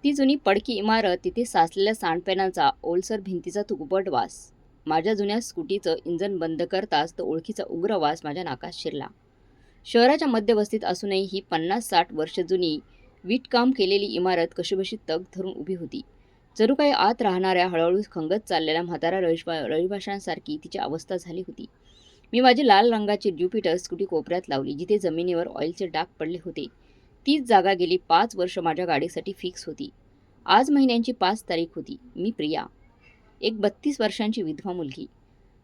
ती जुनी पडकी इमारत, तिथे साचलेल्या सांडपाण्याचा, ओलसर भिंतीचा तुगबट वास. माझ्या जुन्या स्कूटीचं इंजन बंद करताच तो ओळखीचा उग्र वास माझ्या नाकात शिरला. शहराच्या मध्यवस्तीत असूनही ही 50-60 वर्ष जुनी वीटकाम केलेली इमारत कशीबशी तग धरून उभी होती. जणू काही आत राहणाऱ्या हळूहळू खंगत चाललेल्या म्हाताऱ्या रहिवाशांसारखी तिची अवस्था झाली होती. मी माझी लाल रंगाची ज्युपिटर स्कूटी कोपऱ्यात लावली, जिथे जमिनीवर ऑइलचे डाग पडले होते. तीच जागा गेली 5 वर्ष माझ्या गाडीसाठी फिक्स होती. आज महिन्यांची 5 तारीख होती. मी प्रिया, एक 32 वर्षांची विधवा मुलगी.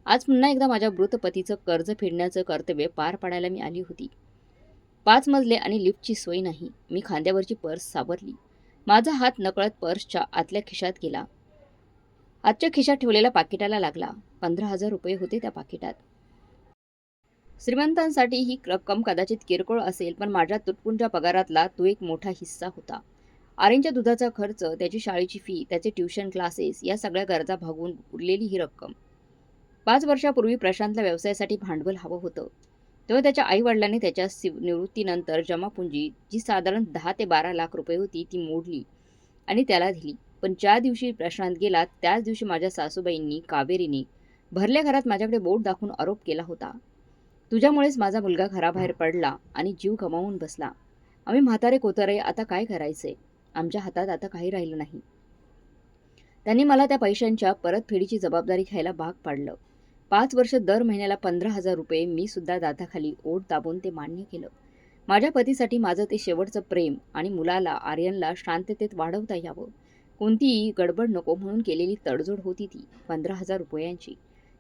आज पुन्हा एकदा माझ्या मृत पतीचं कर्ज फेडण्याचं कर्तव्य पार पाडायला मी आली होती. 5 मजले आणि लिफ्टची सोय नाही. मी खांद्यावरची पर्स सावरली. माझा हात नकळत पर्सच्या आतल्या खिशात गेला. आजच्या खिशात ठेवलेल्या पाकिटाला लागला. 15,000 रुपये होते त्या पाकिटात. श्रीमंतांसाठी ही रक्कम कदाचित किरकोळ असेल, पण माझ्या तुटपुंज्या पगारातला तो एक मोठा हिस्सा होता. आर्यनच्या दुधाचा खर्च, त्याची शाळेची फी, त्याचे ट्युशन क्लासेस, या सगळ्या गरजा भागवून उरलेली ही रक्कम. 5 वर्षापूर्वी प्रशांतला व्यवसायासाठी भांडवल हवं होतं. तेव्हा त्याच्या आईवडिलांनी त्याच्या निवृत्तीनंतर जमापुंजी, जी साधारण 10 ते 12 लाख रुपये होती, ती मोडली आणि त्याला दिली. पण ज्या दिवशी प्रशांत गेला त्याच दिवशी माझ्या सासूबाईंनी, कावेरीने भरल्या घरात माझ्याकडे बोट दाखवून आरोप केला होता. तुझ्यामुळेच माझा मुलगा घराबाहेर पडला आणि जीव गमावून बसला. आम्ही म्हातारे कोतारे आता काय करायचे? आमच्या हातात आता काही राहिलं नाही. त्यांनी मला त्या पैशांच्या परतफेडीची जबाबदारी घ्यायला भाग पाडलं. 5 वर्ष दर महिन्याला 15,000 रुपये मी सुद्धा दाताखाली ओठ दाबून ते मान्य केलं. माझ्या पतीसाठी माझं ते शेवटचं प्रेम आणि मुलाला, आर्यनला शांततेत वाढवता यावं. कोणतीही गडबड नको म्हणून केलेली तडजोड होती ती 15,000 रुपयांची,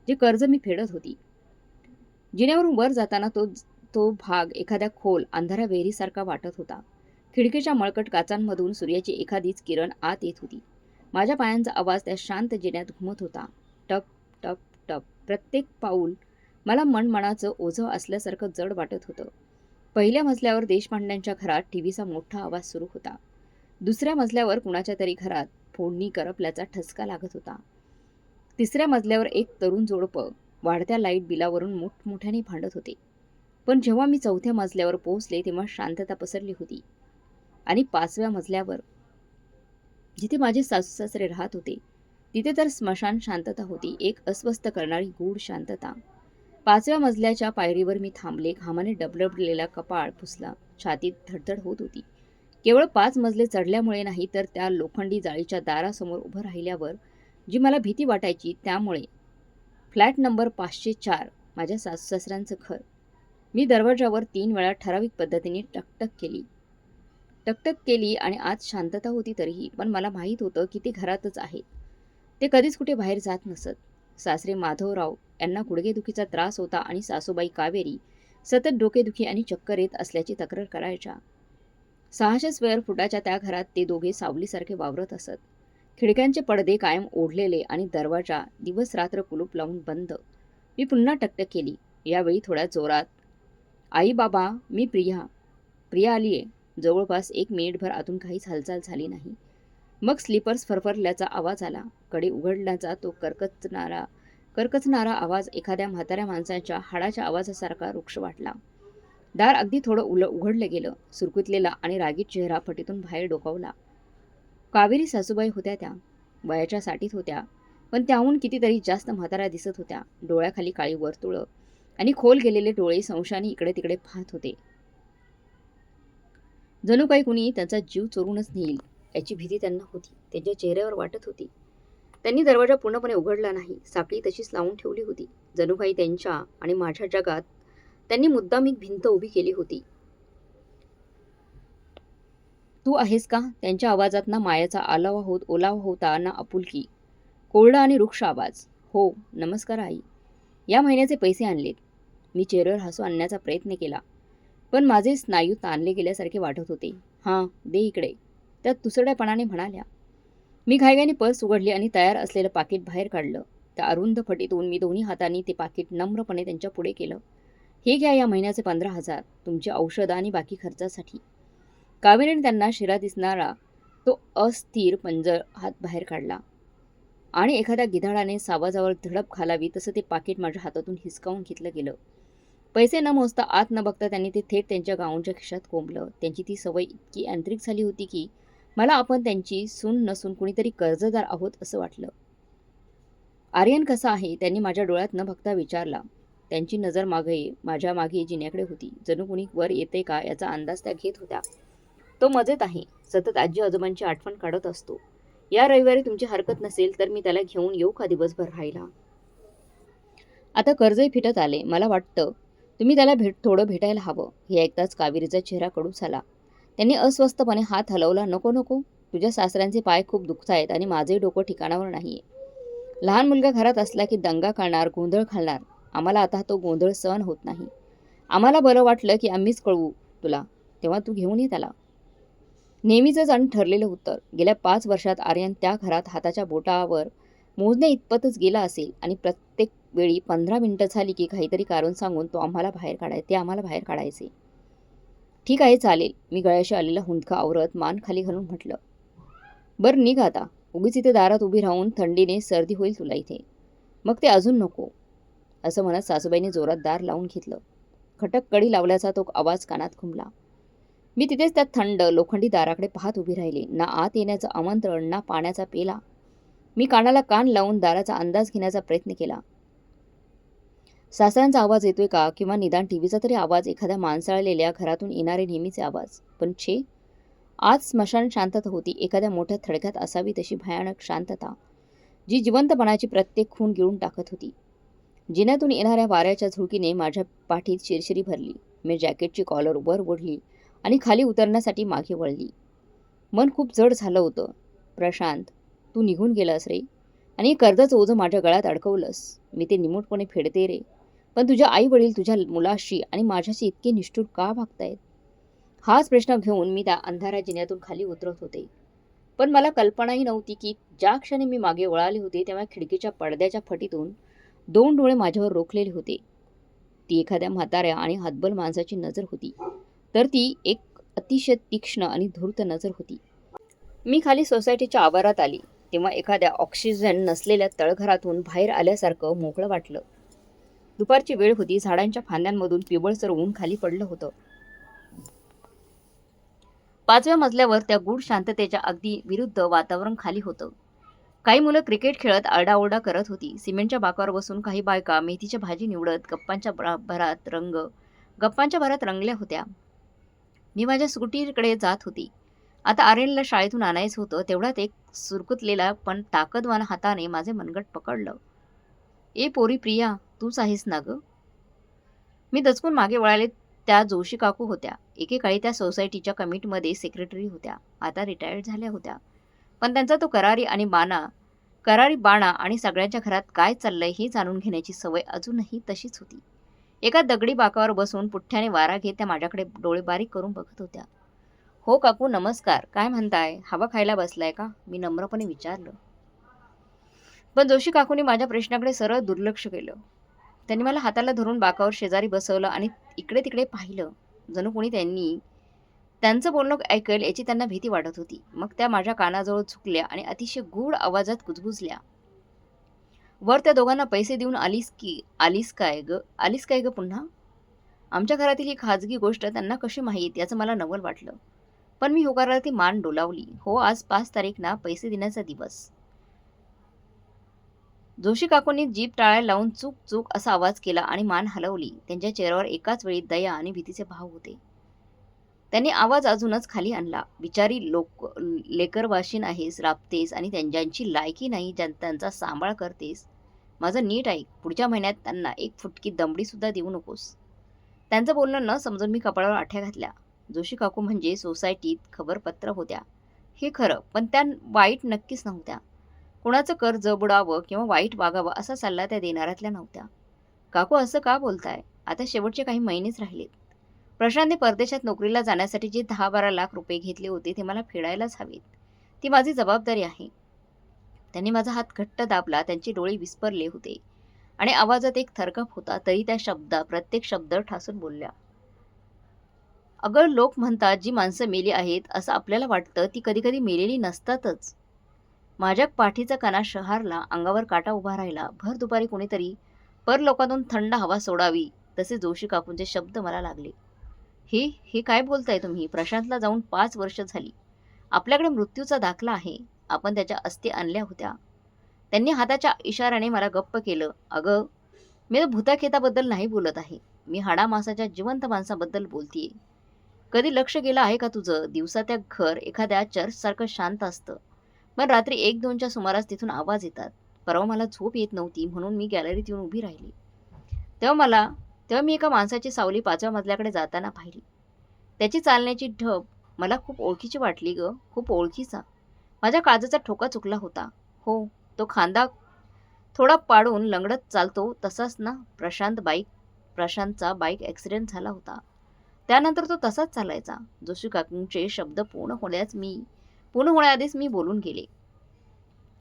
जे कर्ज मी फेडत होती. जिन्यावरून वर जाताना तो तो भाग एखाद्या खोल अंधाऱ्या विहिरीसारखा वाटत होता. खिडकीच्या मळकट काचांमधून सूर्याची एखादीच किरण आत येत होती. माझ्या पायांचा आवाज त्या शांत जिन्यात घुमत होता. टप टप टप. प्रत्येक पाऊल मला मनमनाचं ओझं असल्यासारखं जड वाटत होतं. पहिल्या मजल्यावर देशपांड्यांच्या घरात टीव्हीचा मोठा आवाज सुरू होता. दुसऱ्या मजल्यावर कुणाच्या तरी घरात फोडणी करपल्याचा ठसका लागत होता. तिसऱ्या मजल्यावर एक तरुण जोडपं वाढत्या लाईट बिलावरून मोठमोठ्याने भांडत होते. पण जेव्हा मी 4थ्या मजल्यावर पोहोचले तेव्हा शांतता पसरली होती. आणि 5व्या मजल्यावर, जिथे माझे सासू-सासरे राहत होते, तिथे तर स्मशान शांतता होती, एक अस्वस्थ करणारी गूढ शांतता. 5व्या मजल्याच्या पायरीवर मी थांबले. घामाने डबडबलेला कपाळ पुसला. छातीत धडधड होत होती. केवळ 5 मजले चढल्यामुळे नाही, तर त्या लोखंडी जाळीच्या दारासमोर उभं राहिल्यावर जी मला भीती वाटायची त्यामुळे. फ्लॅट नंबर 504, माझ्या सासू-सासऱ्यांचं घर. मी दरवाजावर 3 वेळा ठराविक पद्धतीने टकटक केली आणि आत शांतता होती तरीही. पण मला माहीत होतं की ते घरातच आहेत. ते कधीच कुठे बाहेर जात नसत. सासरे माधवराव यांना गुडघेदुखीचा त्रास होता आणि सासूबाई कावेरी सतत डोकेदुखी आणि चक्कर येत असल्याची तक्रार करायच्या. 600 स्क्वेअर फुटाच्या त्या घरात ते दोघे सावलीसारखे वावरत असत. खिडक्यांचे पडदे कायम ओढलेले आणि दरवाजा दिवस रात्र कुलूप लावून बंद. मी पुन्हा टकटक केली, यावेळी थोड्या जोरात. आई बाबा, मी प्रिया आलीये. जवळपास 1 मिनिटभर आतून काहीच हालचाल झाली नाही. मग स्लीपर्स फरफरल्याचा आवाज आला. कडे उघडण्याचा तो करकचणारा आवाज एखाद्या म्हाताऱ्या माणसाच्या हाडाच्या आवाजासारखा रुक्ष वाटला. दार अगदी थोडं उघडलं गेलं. सुरकुतलेला आणि रागीट चेहरा फटीतून बाहेर डोकावला. कावेरी सासूबाई होत्या. त्या वयाच्या 60त होत्या, पण त्याहून कितीतरी जास्त म्हाताऱ्या दिसत होत्या. डोळ्याखाली काळी वर्तुळं आणि खोल गेलेले डोळे संशयाने इकडे तिकडे पाहत होते. जणू काही कुणी त्यांचा जीव चोरूनच नेईल याची भीती त्यांना होती, त्यांच्या चेहऱ्यावर वाटत होती. त्यांनी दरवाजा पूर्णपणे उघडला नाही. साखळी तशीच लावून ठेवली होती. जणू काही त्यांच्या आणि माझ्या जगात त्यांनी मुद्दाम एक भिंत उभी केली होती. तू आहेस का? त्यांच्या आवाजात ना मायाचा ओलावा होता, ना आपुलकी. कोरडा आणि रुक्ष आवाज. हो, नमस्कार आई. या महिन्याचे पैसे आणलेत. मी चेहऱ्यावर हसू आणण्याचा प्रयत्न केला, पण माझे स्नायू ताणले गेल्यासारखे वाटत होते. हां, दे इकडे, त्या तुसड्यापणाने म्हणाल्या. मी घाईघाईने पर्स उघडली आणि तयार असलेलं पाकीट बाहेर काढलं. त्या अरुंद फटीतून मी दोन्ही हातांनी ते पाकीट नम्रपणे त्यांच्या पुढे केलं. हे घ्या, या महिन्याचे 15,000, तुमची औषधं आणि बाकी खर्चासाठी. कावेरीने त्यांना शिरा दिसणारा तो अस्थिर पंजर हात बाहेर काढला आणि एखाद्या गिधाडाने सावजावर धडप घालावी तसं ते पाकीट माझ्या हातातून हिसकावून घेतलं गेलं. पैसे न मोजता, आत न बघता त्यांनी ते थेट त्यांच्या गाऊनच्या खिशात कोंबलं. त्यांची ती सवय इतकी यांत्रिक झाली होती की मला आपण त्यांची सून नसून कुणीतरी कर्जदार आहोत असं वाटलं. आर्यन कसा आहे त्यांनी माझ्या डोळ्यात न बघता विचारला. त्यांची नजर माझ्या मागे जिन्याकडे होती. जणू कुणी वर येते का याचा अंदाज त्या घेत होत्या. तो मजेत आहे. सतत आजी आजोबांची आठवण काढत असतो. या रविवारी तुमची हरकत नसेल तर मी त्याला घेऊन येऊ का दिवसभर राहायला? आता कर्जही फिटत आले. मला वाटतं तुम्ही त्याला थोडं भेटायला हवं. हे ऐकताच कावेरीचा चेहरा कडू झाला. त्यांनी अस्वस्थपणे हात हलवला. नको नको. तुझ्या सासऱ्यांचे पाय खूप दुखतायत आणि माझंही डोकं ठिकाणावर नाहीये. लहान मुलगा घरात असला की दंगा करणार, गोंधळ घालणार. आम्हाला आता तो गोंधळ सहन होत नाही. आम्हाला बरं वाटलं की आम्हीच कळवू तुला. तेव्हा तू घेऊन ये त्याला. नेहमीचंच आणि ठरलेलं उत्तर. गेल्या 5 वर्षात आर्यन त्या घरात हाताच्या बोटावर मोजण्या इतपतच गेला असेल आणि प्रत्येक वेळी 15 मिनिटं झाली की काहीतरी कारण सांगून ते आम्हाला बाहेर काढायचे. ठीक आहे चालेल. मी गळ्याशी आलेला हुंदका आवरत मान खाली घालून म्हटलं. बरं निघ आता. उगीच इथे दारात उभी राहून थंडीने सर्दी होईल तुला इथे. मग ते अजून नको. असं म्हणत सासूबाईंनी जोरात दार लावून घेतलं. खटक कडी लावल्याचा तो आवाज कानात घुमला. मी तिथेच त्या थंड लोखंडी दाराकडे पाहत उभी राहिली. ना आत येण्याचं आमंत्रण ना पाण्याचा पेला. मी कानाला कान लावून दाराचा अंदाज घेण्याचा प्रयत्न केला. सासऱ्यांचा आवाज येतोय का किंवा निदान टीव्हीचा तरी आवाज, एखाद्या माणसाळलेल्या घरातून येणारे नेहमीचे आवाज. पण छे, आज स्मशान शांतता होती. एखाद्या मोठ्या थडक्यात असावी तशी भयानक शांतता, जी जिवंतपणाची प्रत्येक खूण गिळून टाकत होती. जिन्यातून येणाऱ्या वाऱ्याच्या झुळकीने माझ्या पाठीत शिरशिरी भरली. मी जॅकेटची कॉलर वर ओढली आणि खाली उतरण्यासाठी मागे वळली. मन खूप जड झालं होतं. प्रशांत, तू निघून गेलास रे आणि कर्जाचं ओझं माझ्या गळ्यात अडकवलंस. मी ते निमूटपणे फेडते रे. पण तुझ्या आई वडील तुझ्या मुलाशी आणि माझ्याशी इतके निष्ठुर का वागतायत? हाच प्रश्न घेऊन मी त्या अंधाऱ्या जिन्यातून खाली उतरत होते. पण मला कल्पनाही नव्हती की ज्या क्षणी मी मागे वळाले होते तेव्हा खिडकीच्या पडद्याच्या फटीतून 2 डोळे माझ्यावर रोखलेले होते. ती एखाद्या म्हाताऱ्या आणि हतबल माणसाची नजर होती, तर ती एक अतिशय तीक्ष्ण आणि धूर्त नजर होती. मी खाली सोसायटीच्या आवारात आली तेव्हा एखाद्या ऑक्सिजन नसलेल्या तळघरातून बाहेर आल्यासारखं मोकळं वाटलं. दुपारची वेळ होती. झाडांच्या फांद्यांमधून पिवळसर ऊन खाली पडलं होतं. 5व्या मजल्यावर त्या गूढ शांततेच्या अगदी विरुद्ध वातावरण खाली होतं. काही मुलं क्रिकेट खेळत आरडाओरडा करत होती. सिमेंटच्या बाकावर बसून काही बायका मेथीची भाजी निवडत गप्पांच्या भरात रंगल्या होत्या. मी माझ्या स्कूटीकडे जात होती. आता आर्यनला शाळेतून आणायचं होतं. तेवढ्यात एक सुरकुतलेला पण ताकदवान हाताने माझे मनगट पकडलं. ए पोरी प्रिया, तूच आहेस ना ग? मी दचकून मागे वळाले. त्या जोशी काकू होत्या. एकेकाळी त्या सोसायटीच्या कमिटीमध्ये सेक्रेटरी होत्या. आता रिटायर्ड झाल्या होत्या. पण त्यांचा तो करारी बाणा आणि सगळ्यांच्या घरात काय चाललंय हे जाणून घेण्याची सवय अजूनही तशीच होती. एका दगडी बाकावर बसून पुठ्ठ्याने वारा घेत त्या माझ्याकडे डोळे बारीक करून बघत होत्या. हो काकू नमस्कार. काय म्हणताय? हवा खायला बसलाय का? मी नम्रपणे विचारलं. पण जोशी काकूंनी माझ्या प्रश्नाकडे सरळ दुर्लक्ष केलं. त्यांनी मला हाताला धरून बाकावर शेजारी बसवलं आणि इकडे तिकडे पाहिलं. जणू कोणी त्यांचं बोलणं ऐकेल याची त्यांना भीती वाटत होती. मग त्या माझ्या कानाजवळ झुकल्या आणि अतिशय गूढ आवाजात कुजबुजल्या. वर त्या दोघांना पैसे देऊन आलीस काय ग पुन्हा? आमच्या घरातील ही खाजगी गोष्ट त्यांना कशी माहीत याचं मला नवल वाटलं. पण मी होकाराला ती मान डोलावली. हो, आज 5 तारीख ना, पैसे देण्याचा दिवस. जोशी काकूंनी जीभ टाळायला लावून चूक चूक असा आवाज केला आणि मान हलवली. त्यांच्या चेहऱ्यावर एकाच वेळी दया आणि भीतीचे भाव होते. त्यांनी आवाज अजूनच खाली आणला. बिचारी लेकरवाशीन आहेस, राबतेस आणि ज्यांची लायकी नाही त्यांचा सांभाळ करतेस. माझं नीट ऐक. पुढच्या महिन्यात त्यांना 1 फुटकी दमडी सुद्धा देऊ नकोस. त्यांचं बोलणं न समजून मी कपाळावर आठ्या घातल्या. जोशी काकू म्हणजे सोसायटीत खबरपत्र होत्या हे खरं, पण त्या वाईट नक्कीच नव्हत्या. कोणाचं कर्ज बुडावं किंवा वाईट वागावं असा सल्ला त्या देणाऱ्यातल्या नव्हत्या. काकू असं का बोलताय? आता शेवटचे काही महिनेच राहिलेत. प्रशांतने परदेशात नोकरीला जाण्यासाठी जे 10-12 लाख रुपये घेतले होते ते मला फेडायलाच हवेत. ती माझी जबाबदारी आहे. त्यांनी माझा हात घट्ट दाबला. त्यांचे डोळे विस्परले होते आणि आवाजात एक थरकाप होता. तरी त्या प्रत्येक शब्द ठासून बोलल्या. अगं, लोक म्हणतात जी माणसं मेली आहेत असं आपल्याला वाटतं, ती कधी कधी मेलेली नसतातच. माझ्या पाठीचा कणा शहारला. अंगावर काटा उभा राहिला. भर दुपारी कोणीतरी परलोकातून थंड हवा सोडावी तसे जोशी काकूंचे शब्द मला लागले. हे काय बोलताय तुम्ही? प्रशांतला जाऊन 5 वर्ष झाली. आपल्याकडे मृत्यूचा दाखला आहे. आपण त्याच्या अस्थी आणल्या होत्या. त्यांनी हाताच्या इशाऱ्याने मला गप्प केलं. अगं, मी तर भूताखेताबद्दल नाही बोलत आहे. मी हाडामासाच्या जिवंत माणसाबद्दल बोलतीये. कधी लक्ष गेलं आहे का तुझं? दिवसा त्या घर एखाद्या चर्चसारखं शांत असतं. पण रात्री 1-2च्या सुमारास तिथून आवाज येतात. परवा मला झोप येत नव्हती म्हणून मी गॅलरीत येऊन उभी राहिली. तेव्हा मला तेव्हा मी एका माणसाची सावली 5व्या मजल्याकडे जाताना पाहिली. त्याची चालण्याची ढब मला खूप ओळखीची वाटली गं, खूप ओळखीचा. माझ्या काळजाचा ठोका चुकला होता. हो, तो खांदा थोडा पाडून लंगडत चालतो तसाच ना? प्रशांतचा बाईक ॲक्सिडेंट झाला होता. त्यानंतर तो तसाच चालायचा. जोशी काकूंचे शब्द पूर्ण होण्याआधीच मी बोलून गेले.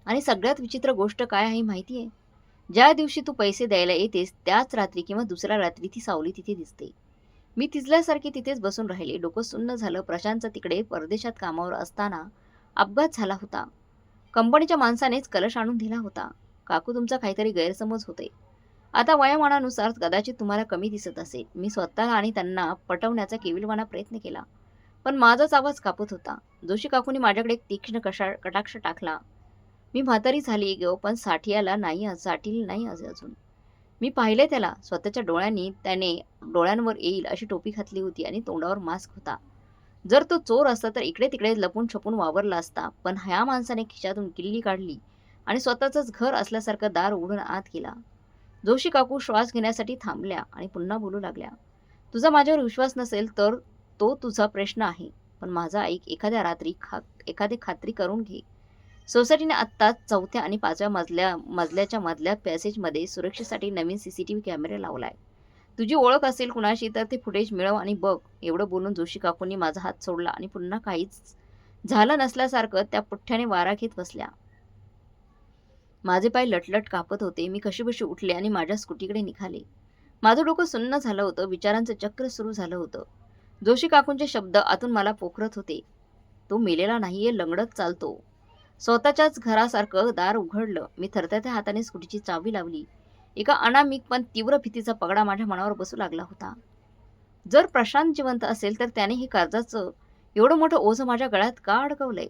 आणि सगळ्यात विचित्र गोष्ट काय आहे माहिती आहे? ज्या दिवशी तू पैसे द्यायला येतेस त्याच रात्री किंवा दुसऱ्या रात्री ती सावली तिथे दिसते. मी तिजल्यासारखी तिथेच बसून राहिले. डोकं सुन्न झालं. प्रशांतचा तिकडे परदेशात कामावर असताना अपघात झाला होता. कंपनीच्या माणसानेच कलश आणून दिला होता. काकू, तुमचा काहीतरी गैरसमज होतोय. आता वयोमानानुसार कदाचित तुम्हाला कमी दिसत असेल. मी स्वतःला आणि त्यांना पटवण्याचा केविलवाणा प्रयत्न केला. पण माझाच आवाज कापत होता. जोशी काकूंनी माझ्याकडे एक तीक्ष्ण कटाक्ष टाकला. मी म्हातारी झाली गं, पण साठीला नाही अजून. मी पाहिले त्याला. स्वतःच्या डोळ्यांनी त्याने डोळ्यांवर येईल अशी टोपी घातली होती आणि तोंडावर मास्क होता. जर तो चोर असता तर इकडे तिकडे लपून छपून वावरला असता. पण ह्या माणसाने खिशातून किल्ली काढली आणि स्वतःचंच घर असल्यासारखं दार उघडून आत गेला. जोशी काकू श्वास घेण्यासाठी थांबल्या आणि पुन्हा बोलू लागल्या. तुझा माझ्यावर विश्वास नसेल तर तो तुझा प्रश्न आहे. पण माझा ऐक, एखादी खात्री करून घे. सोसायटीने आत्ताच 4थ्या आणि 5व्या मजल्याच्या मधल्या पॅसेजमध्ये सुरक्षेसाठी नवीन सीसीटीव्ही कॅमेरा लावलाय. तुझी ओळख असेल कुणाशी तर ते फुटेज मिळव आणि बघ. एवढं बोलून जोशी काकूंनी माझा हात सोडला आणि पुन्हा काहीच झालं नसल्यासारखं त्या पुठ्ठ्याने वारा घेत बसल्या. माझे पाय लटलट कापत होते. मी कशीबशी उठले आणि माझ्या स्कूटीकडे निघाले. माझं डोकं सुन्न झालं होतं. विचारांचं चक्र सुरू झालं होतं. जोशी काकूंचे शब्द आतून मला पोखरत होते. तो मेलेला नाहीये, लंगडत चालतो. स्वतःच्याच घरासारखं दार उघडलं. मी थरथरत्या हाताने स्कूटीची चावी लावली. एका अनामिक पण तीव्र भीतीचा पगडा माझ्या मनावर बसू लागला होता. जर प्रशांत जिवंत असेल तर त्याने हे कर्जाचं एवढं मोठं ओझं माझ्या गळ्यात का अडकवलंय?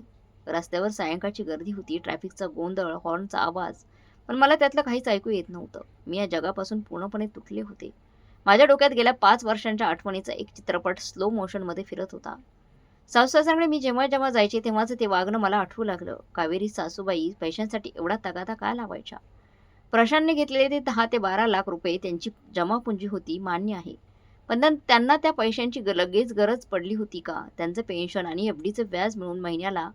रस्त्यावर सायंकाळची गर्दी होती, ट्रॅफिकचा गोंधळ, हॉर्नचा आवाज. पण मला त्यातलं काहीच ऐकू येत नव्हतं. मी या जगापासून पूर्णपणे तुटले होते. माझ्या डोक्यात गेल्या 5 वर्षांच्या आठवणीचा एक चित्रपट स्लो मोशनमध्ये फिरत होता. सासूसासऱ्यांकडे मी जेव्हा जेव्हा जायचे तेव्हाच ते वागणं मला आठवू लागलं. कावेरी सासूबाई पैशांसाठी एवढा तगादा का लावायच्या? प्रशांतने घेतलेले ते 10 ते 12 लाख रुपये त्यांची जमापुंजी होती, मान्य आहे. पण त्यांना त्या पैशांची लगेच गरज पडली होती का? त्यांचं पेन्शन आणि एफडीचं व्याज मिळून महिन्याला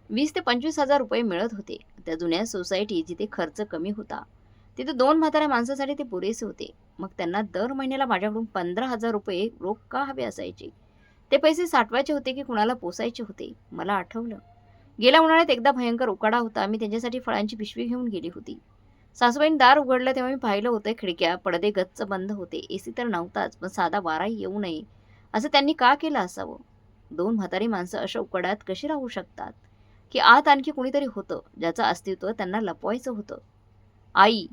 20 ते 25 हजार रुपये मिळत होते. त्या जुन्या सोसायटी जिथे खर्च कमी होता तिथे 2 म्हाताऱ्या माणसासाठी ते पुरेसे होते. मग त्यांना दर महिन्याला माझ्याकडून 15,000 रुपये रोख का हवे असायचे? ते पैसे साठवायचे होते की कुणाला पोसायचे होते? मला आठवलं. गेल्या उन्हाळ्यात एकदा भयंकर उकाडा होता. मी त्यांच्यासाठी फळांची पिशवी घेऊन गेली होती. सासूबाईंनी दार उघडलं तेव्हा मी पाहिलं होतं खिडक्या, पडदे गच्च बंद होते. एसी तर नव्हताच, पण साधा वाराही येऊ नये असं त्यांनी का केलं असावं? 2 म्हातारी माणसं अशा उकाड्यात कशी राहू शकतात? की आत आणखी कुणीतरी होतं ज्याचं अस्तित्व त्यांना लपवायचं होतं? आई,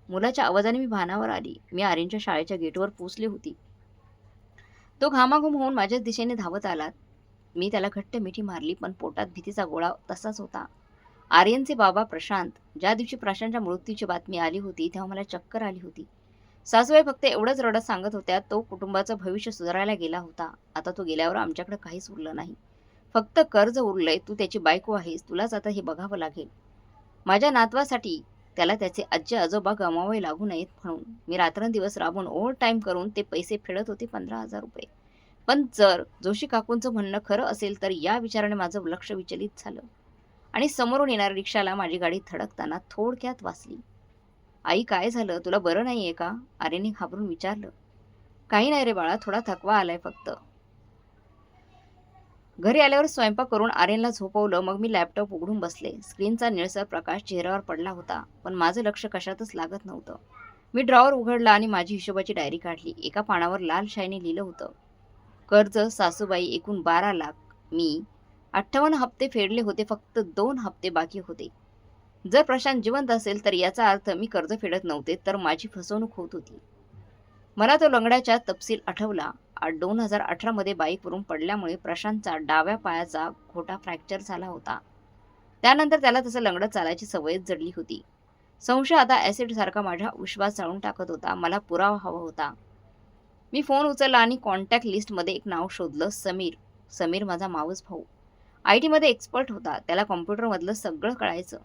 मुलाच्या आवाजाने मी भानावर आली. मी आर्यनच्या शाळेच्या गेटवर पोचली होती. तो घामाघूम होऊन माझ्याच दिशेने धावत आला. मी त्याला घट्ट मिठी मारली, पण पोटात भीतीचा गोळा तसाच होता. आर्यनचे बाबा प्रशांत. ज्या दिवशी प्रशांतच्या मृत्यूची बातमी आली होती तेव्हा मला चक्कर आली होती. सासूबाई फक्त एवढंच रडत सांगत होत्या, तो कुटुंबाचं भविष्य सुधारायला गेला होता. आता तो गेल्यावर आमच्याकडे काहीच उरलं नाही. फक्त कर्ज उरलंय. तू त्याची बायको आहेस, तुलाच आता हे बघावं लागेल. माझ्या नातवासाठी त्याला त्याचे आजी आजोबा गमावे लागू नयेत म्हणून मी रात्रंदिवस राबून ओव्हर टाईम करून ते पैसे फेडत होते, 15,000 रुपये. पण जर जोशी काकूंचं म्हणणं खरं असेल तर या विचाराने माझं लक्ष विचलित झालं आणि समोरून येणाऱ्या रिक्षाला माझी गाडी धडकताना थोडक्यात वाचली. आई, काय झालं? तुला बरं नाहीये का? आर्यने घाबरून विचारलं. काही नाही रे बाळा, थोडा थकवा आलाय फक्त. घरी आल्यावर स्वयंपाक करून आर्यनला झोपवलं. मग मी लॅपटॉप उघडून बसले. स्क्रीनचा निळसर प्रकाश चेहऱ्यावर पडला होता, पण माझं लक्ष कशातच लागत नव्हतं. मी ड्रॉवर उघडला आणि माझी हिशोबाची डायरी काढली. एका पानावर लाल शाईने लिहिलं होतं, कर्ज सासूबाई एकूण 12 लाख. मी 58 हप्ते फेडले होते, फक्त 2 हप्ते बाकी होते. जर प्रशांत जिवंत असेल तर याचा अर्थ मी कर्ज फेडत नव्हते, तर माझी फसवणूक होत होती. मला तो लंगड्याचा तपशील आठवला. 2018 मध्ये बाईकवरून पडल्यामुळे प्रशांतचा डाव्या पायाचा खोटा फ्रॅक्चर झाला होता. त्यानंतर त्याला तसं लंगडत चालायची सवयच जडली होती. संशय आता ॲसिड सारखा माझा विश्वास जाळून टाकत होता. मला पुरावा हवा होता. मी फोन उचलला आणि कॉन्टॅक्ट लिस्टमध्ये एक नाव शोधलं, समीर. समीर माझा मावस भाऊ. IT मध्ये एक्सपर्ट होता. त्याला कॉम्प्युटरमधलं सगळं कळायचं.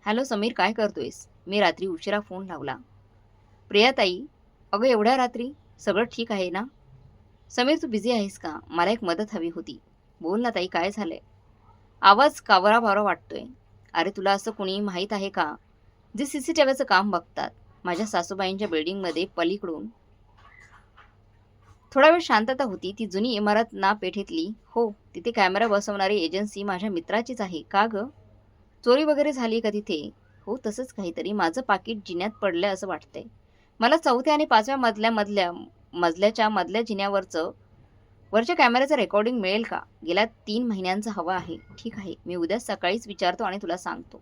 हॅलो समीर, काय करतोयस? मी रात्री उशिरा फोन लावला. प्रियाताई, अगं एवढ्या रात्री? सगळं ठीक आहे ना? समीर, तू बिझी आहेस का? मला एक मदत हवी होती. बोल ना ताई, काय झालंय? आवाज कावरा-बावरा वाटतोय. अरे तुला असं कुणी माहीत आहे का, जे CCTVचं काम बघतात? माझ्या सासूबाईंच्या बिल्डिंगमध्ये पलीकडून. थोडा वेळ शांतता होती. ती जुनी इमारत ना पेठेतली? हो, तिथे कॅमेरा बसवणारी एजन्सी माझ्या मित्राचीच आहे. का गं? चोरी वगैरे झाली का तिथे? हो, तसंच काहीतरी. माझं पाकीट जिन्यात पडलंय असं वाटतंय. मला 4थ्या आणि 5व्या मजल्याच्या मधल्या जिन्यावरचं वरच्या कॅमेऱ्याचं रेकॉर्डिंग मिळेल का? गेल्या 3 महिन्यांचं हवं आहे. ठीक आहे, मी उद्या सकाळीच विचारतो आणि तुला सांगतो.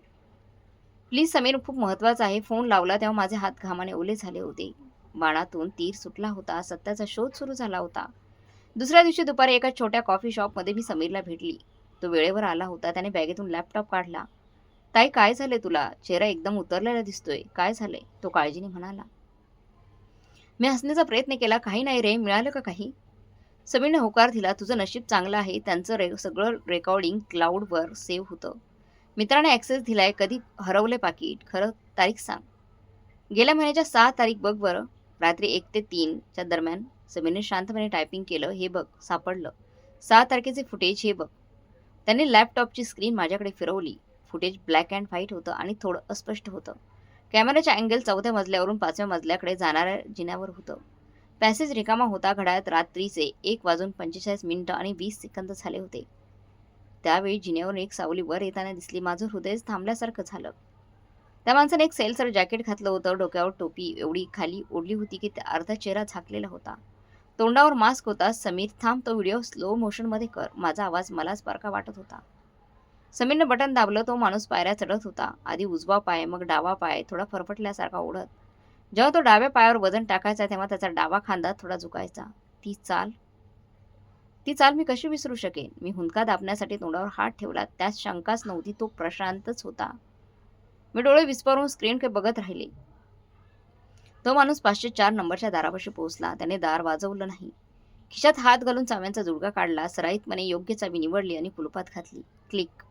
प्लीज समीर, खूप महत्त्वाचं आहे. फोन लावला तेव्हा माझे हात घामाने ओले झाले होते. बाणातून तीर सुटला होता. सत्याचा शोध सुरू झाला होता. दुसऱ्या दिवशी दुपारी एका छोट्या कॉफी शॉपमध्ये मी समीरला भेटली. तो वेळेवर आला होता. त्याने बॅगेतून लॅपटॉप काढला. ताई, काय झालंय तुला? चेहरा एकदम उतरलेला दिसतोय. काय झालंय? तो काळजीने म्हणाला. मी हसण्याचा प्रयत्न केला. काही नाही रे, मिळालं का काही? समीरने होकार दिला. तुझं नशीब चांगलं आहे. त्यांचं सगळं रेकॉर्डिंग क्लाउडवर सेव्ह होतं. मित्राने ॲक्सेस दिलाय. कधी हरवलंय पाकीट? खरं तारीख सांग. गेल्या महिन्याच्या 6 तारीख बघ बरं. रात्री 1 ते 3 च्या दरम्यान. समीरने शांतपणे टायपिंग केलं. हे बघ, सापडलं. 6 तारखेचे फुटेज हे बघ. त्याने लॅपटॉपची स्क्रीन माझ्याकडे फिरवली. फुटेज ब्लॅक अँड व्हाईट होतं आणि थोडं अस्पष्ट होतं. कॅमेऱ्याचा अँगल 4थ्या मजल्यावरून 5व्या मजल्याकडे जाणाऱ्या जिन्यावर होतं. पॅसेज रिकामा होता. घड्याळात रात्रीचे 1:45 आणि 20 सेकंद झाले होते. त्यावेळी जिन्यावरून एक सावली वर येताना दिसली. माझं हृदयच थांबल्यासारखं झालं. त्या माणसाने एक सैलसर जॅकेट घातलं होतं. डोक्यावर टोपी एवढी खाली ओढली होती की अर्धा चेहरा झाकलेला होता. तोंडावर मास्क होता. समीर, थांब, तो व्हिडिओ स्लो मोशनमध्ये कर. माझा आवाज मलाच बारका वाटत होता. समीरनं बटन दाबलं. तो माणूस पायऱ्या चढत होता. आधी उजवा पाय, मग डावा पाय, थोडा फरफटल्यासारखा ओढत. जेव्हा तो डाव्या पायावर वजन टाकायचा तेव्हा त्याचा डावा खांदा थोडा झुकायचा. ती चाल मी कशी विसरू शकेन? मी हुंदका दाबण्यासाठी तोंडावर हात ठेवला. त्यात शंकाच नव्हती. तो प्रशांतच होता. मी डोळे विस्फारून स्क्रीनकडे बघत राहिले. तो माणूस 504 नंबरच्या दारापाशी पोहोचला. त्याने दार वाजवलं नाही. खिशात हात घालून चाव्यांचा जुडगा काढला. सराईतपणे योग्य चावी निवडली आणि कुलपात घातली. क्लिक.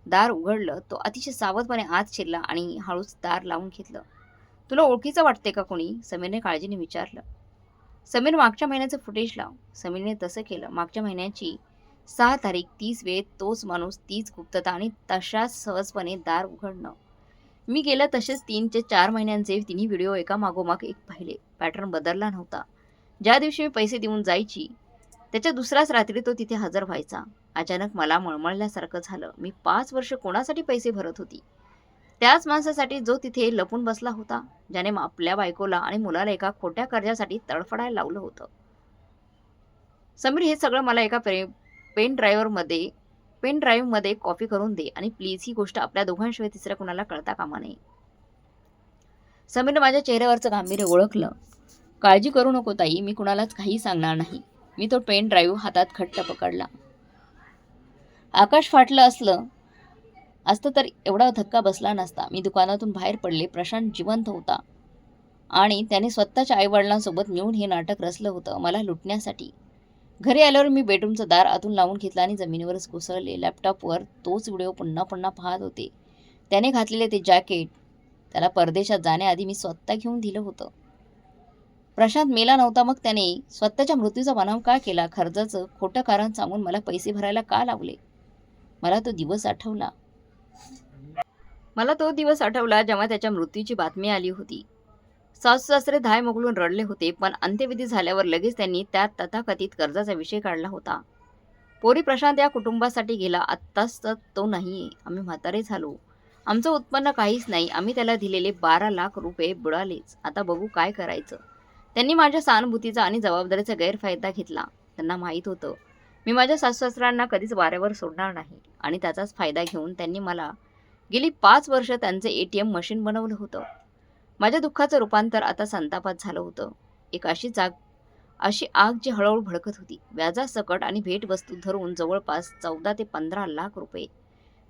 दार उघडलं. तो अतिशय सावधपणे आत शिरला आणि हळूच दार लावून घेतलं. तुला ओळखीचं वाटते का कोणी? समीरने काळजीने विचारलं. समीर, मागच्या महिन्याचं फुटेज लाव. समीरने तसं केलं. मागच्या महिन्याची 6 तारीख, 30 वेळ, तोच माणूस, तीच गुप्तता आणि तशाच सहजपणे दार उघडणं. मी गेल्या तसेच 3 ते 4 महिन्यांचे तिन्ही व्हिडिओ एकामागोमाग एक पाहिले. पॅटर्न बदलला नव्हता. ज्या दिवशी मी पैसे देऊन जायची त्याच्या दुसऱ्याच रात्री तो तिथे हजर व्हायचा. अचानक मला मळमळल्यासारखं झालं. मी 5 वर्ष कोणासाठी पैसे भरत होती? त्याच माणसासाठी जो तिथे लपून बसला होता, ज्याने आपल्या बायकोला आणि मुलाला एका खोट्या कर्जासाठी तडफडायला लावलं होतं. समीर, हे सगळं मला एका पेन ड्राईव्हमध्ये कॉपी करून दे आणि प्लीज ही गोष्ट आपल्या दोघांशिवाय तिसऱ्या कुणाला कळता कामा नये. समीरने माझ्या चेहऱ्यावरचं गांभीर्य ओळखलं. काळजी करू नको ताई, मी कुणालाच काही सांगणार नाही. मी तो पेन ड्राईव्ह हातात घट्ट पकडला. आकाश फाटलं असतं तर एवढा धक्का बसला नसता. मी दुकानातून बाहेर पडले. प्रशांत जिवंत होता आणि त्याने स्वतःच्या आईवडिलांसोबत मिळून हे नाटक रचलं होतं मला लुटण्यासाठी. घरी आल्यावर मी बेडरूमचं दार आतून लावून घेतलं आणि जमिनीवरच कोसळले. लॅपटॉपवर तोच व्हिडिओ पुन्हा पुन्हा पाहत होते. त्याने घातलेले ते जॅकेट त्याला परदेशात जाण्याआधी मी स्वतः घेऊन दिलं होतं. प्रशांत मेला नव्हता, मग त्याने स्वतःच्या मृत्यूचा बनाव का केला? कर्जाचं खोटं कारण सांगून मला पैसे भरायला का लावले? मला तो दिवस आठवला जेव्हा त्याच्या मृत्यूची बातमी आली होती. सासू-सासरे धाय मोगलून रडले होते, पण अंत्यविधी झाल्यावर लगेच त्यांनी त्या तथाकथित कर्जाचा विषय काढला होता. पोरी, प्रशांत या कुटुंबासाठी गेला. आत्ताच तर तो नाहीये. आम्ही म्हातारे झालो. आमचं उत्पन्न काहीच नाही. आम्ही त्याला दिलेले 12 लाख रुपये बुडालेच. आता बघू काय करायचं. त्यांनी माझ्या सहानुभूतीचा आणि जबाबदारीचा गैरफायदा घेतला. त्यांना माहीत होतं मी माझ्या सासू-सासऱ्यांना कधीच वाऱ्यावर सोडणार नाही आणि त्याचाच फायदा घेऊन त्यांनी मला गेली 5 वर्ष त्यांचे ATM मशीन बनवलं होतं. माझ्या दुःखाचं रूपांतर आता संतापात झालं होतं. एक अशी अशी आग जी हळूहळू भडकत होती. व्याजासकट आणि भेटवस्तू धरून जवळपास 14 ते 15 लाख रुपये.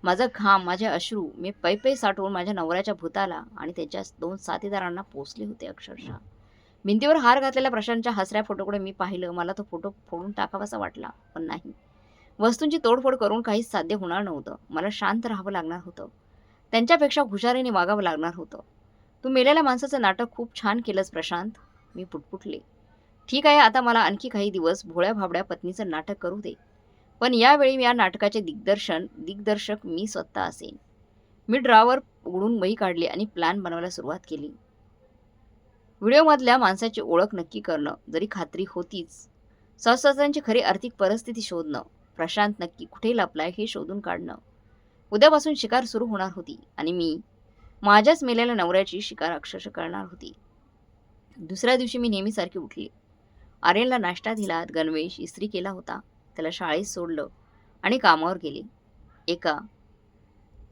माझा घाम, माझे अश्रू मी पै साठवून माझ्या नवऱ्याच्या भूताला आणि त्याच्या 2 साथीदारांना पोसले होते अक्षरशः. भिंतीवर हार घातलेल्या प्रशांतच्या हसऱ्या फोटोकडे मी पाहिलं. मला तो फोटो फोडून टाकावासा वाटला, पण नाही. वस्तूंची तोडफोड करून काहीच साध्य होणार नव्हतं. मला शांत राहावं लागणार होतं. त्यांच्यापेक्षा हुशारीने वागावं लागणार होतं. "तू मेलेल्या माणसाचं नाटक खूप छान केलंस प्रशांत," मी पुटपुटले. "ठीक आहे, आता मला आणखी काही दिवस भोळ्या-भाबड्या पत्नीचं नाटक करू दे. पण यावेळी या नाटकाचे दिग्दर्शक मी स्वतः असेन." मी ड्रॉवर उघडून वही काढली आणि प्लॅन बनवायला सुरुवात केली. व्हिडिओमधल्या माणसाची ओळख नक्की करणं, जरी खात्री होतीच. सासू-सासऱ्यांची खरी आर्थिक परिस्थिती शोधणं, प्रशांत नक्की कुठे लपलाय हे शोधून काढणं. उद्यापासून शिकार सुरू होणार होती आणि मी माझ्याच मेलेल्या नवऱ्याची शिकार अक्षरशः करणार होती. दुसऱ्या दिवशी मी नेहमीसारखी उठली. आर्यनला नाश्ता दिला, गणवेश इस्त्री केला होता. त्याला शाळेत सोडलं आणि कामावर गेले.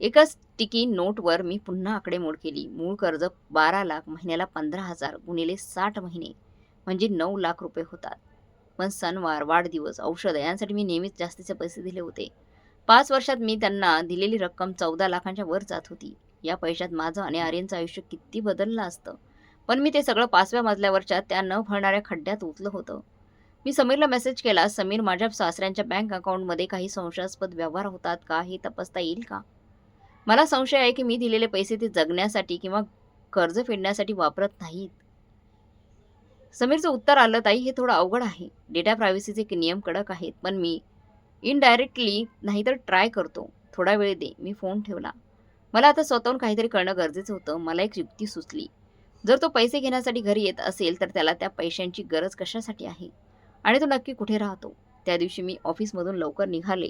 एका स्टिकी नोटवर मी पुन्हा आकडेमोड केली. मूळ कर्ज 12 लाख, महिन्याला 15,000 गुणिले 60 महिने म्हणजे 9 लाख रुपये होतात. पण सणवार, वाढदिवस, औषधं यांसाठी मी नेहमीच जास्तीचे पैसे दिले होते. 5 वर्षात मी त्यांना दिलेली रक्कम 14 लाखांच्या वर जात होती. या पैशात माझं आणि आर्यनचं आयुष्य किती बदललं असतं. पण मी ते सगळं 5व्या मजल्यावरच्या त्या न भरणाऱ्या खड्ड्यात ओतलं होतं. मी समीरला मेसेज केला, "समीर, माझ्या सासऱ्यांच्या बँक अकाउंटमध्ये काही संशयास्पद व्यवहार होतात का हे तपासता येईल का? मला संशय आहे की मी दिलेले पैसे ते जगण्यासाठी किंवा कर्ज फेडण्यासाठी वापरत नाहीत." समीरचं उत्तर आलं, "ताई, हे थोडं अवघड आहे. डेटा प्रायव्हसीचे नियम कडक आहेत. पण मी इनडायरेक्टली नाहीतर ट्राय करतो. थोडा वेळ दे." मी फोन ठेवला. मला आता स्वतःहून काहीतरी करणं गरजेचं होतं. मला एक युक्ती सुचली. जर तो पैसे घेण्यासाठी घरी येत असेल तर त्याला त्या पैशांची गरज कशासाठी आहे आणि तो नक्की कुठे राहतो? त्या दिवशी मी ऑफिसमधून लवकर निघाले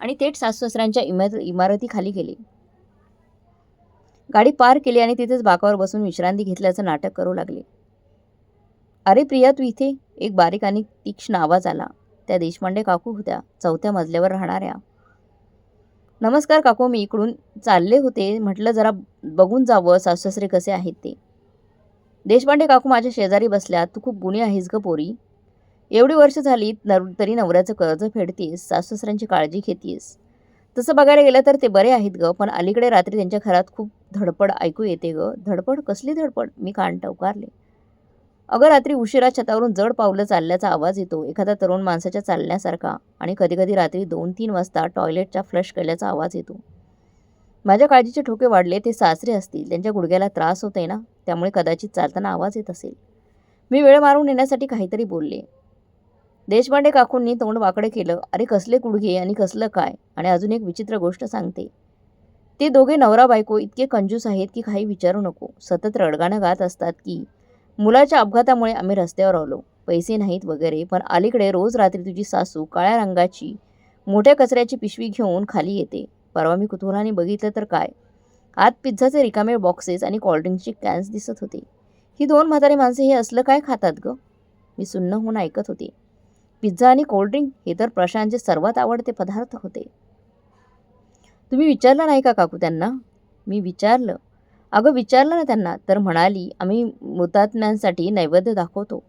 आणि थेट सासू-सासऱ्यांच्या इमारतीखाली गेले. गाडी पार्क केली आणि तिथेच बाकावर बसून विश्रांती घेतल्याचं नाटक करू लागले. "अरे प्रिया, तू इथे?" एक बारीक आणि तीक्ष्ण आवाज आला. त्या देशपांडे काकू होत्या, 4थ्या मजल्यावर राहणाऱ्या. "नमस्कार काकू, मी इकडून चालले होते. म्हटलं जरा बघून जावं सासू-सासरे कसे आहेत ते." देशपांडे काकू माझ्या शेजारी बसल्या. "तू खूप गुणी आहेस ग पोरी. एवढी वर्ष झाली तरी नवऱ्याचं कर्ज फेडतेस, सासू-सासऱ्यांची काळजी घेतेस. तसं बघायला गेलं तर ते बरे आहेत ग, पण अलीकडे रात्री त्यांच्या घरात खूप धडपड ऐकू येते ग." "धडपड? कसली धडपड?" मी कान टवकारले. "अगं, रात्री उशिरा छतावरून जड पावलं चालल्याचा आवाज येतो, एखाद्या तरुण माणसाच्या चालण्यासारखा, आणि कधीकधी रात्री 2-3 वाजता टॉयलेटचा फ्लश केल्याचा आवाज येतो." माझ्या काळजीचे ठोके वाढले. "ते सासरे असतील, त्यांच्या गुडघ्याला त्रास होतोय ना, त्यामुळे कदाचित चालताना आवाज येत असेल." मी वेळ मारून नेण्यासाठी काहीतरी बोलले. देशपांडे काकूंनी तोंड वाकडे केलं. "अरे कसले गुडघे आणि कसलं काय? आणि अजून एक विचित्र गोष्ट सांगते. ते दोघे नवरा बायको इतके कंजूस आहेत की काही विचारू नको. सतत रडगाणं गात असतात की मुलाच्या अपघातामुळे आम्ही रस्त्यावर आलो, पैसे नाहीत वगैरे. पण अलीकडे रोज रात्री तुझी सासू काळ्या रंगाची मोठ्या कचऱ्याची पिशवी घेऊन खाली येते. परवा मी कुतूहलाने बघितलं तर काय, आत पिझ्झाचे रिकामे बॉक्सेस आणि कोल्ड्रिंक्सची कॅन्स दिसत होते. ही 2 म्हातारी माणसे हे असलं काय खातात ग?" मी सुन्न होऊन ऐकत होते. पिझ्झा आणि कोल्ड्रिंक हे तर प्रशांतचे सर्वात आवडते पदार्थ होते. "तुम्ही विचारलं नाही का काकू त्यांना?" मी विचारलं. "अगं विचारलं ना त्यांना, तर म्हणाली आम्ही मृतात्म्यांसाठी नैवेद्य दाखवतो."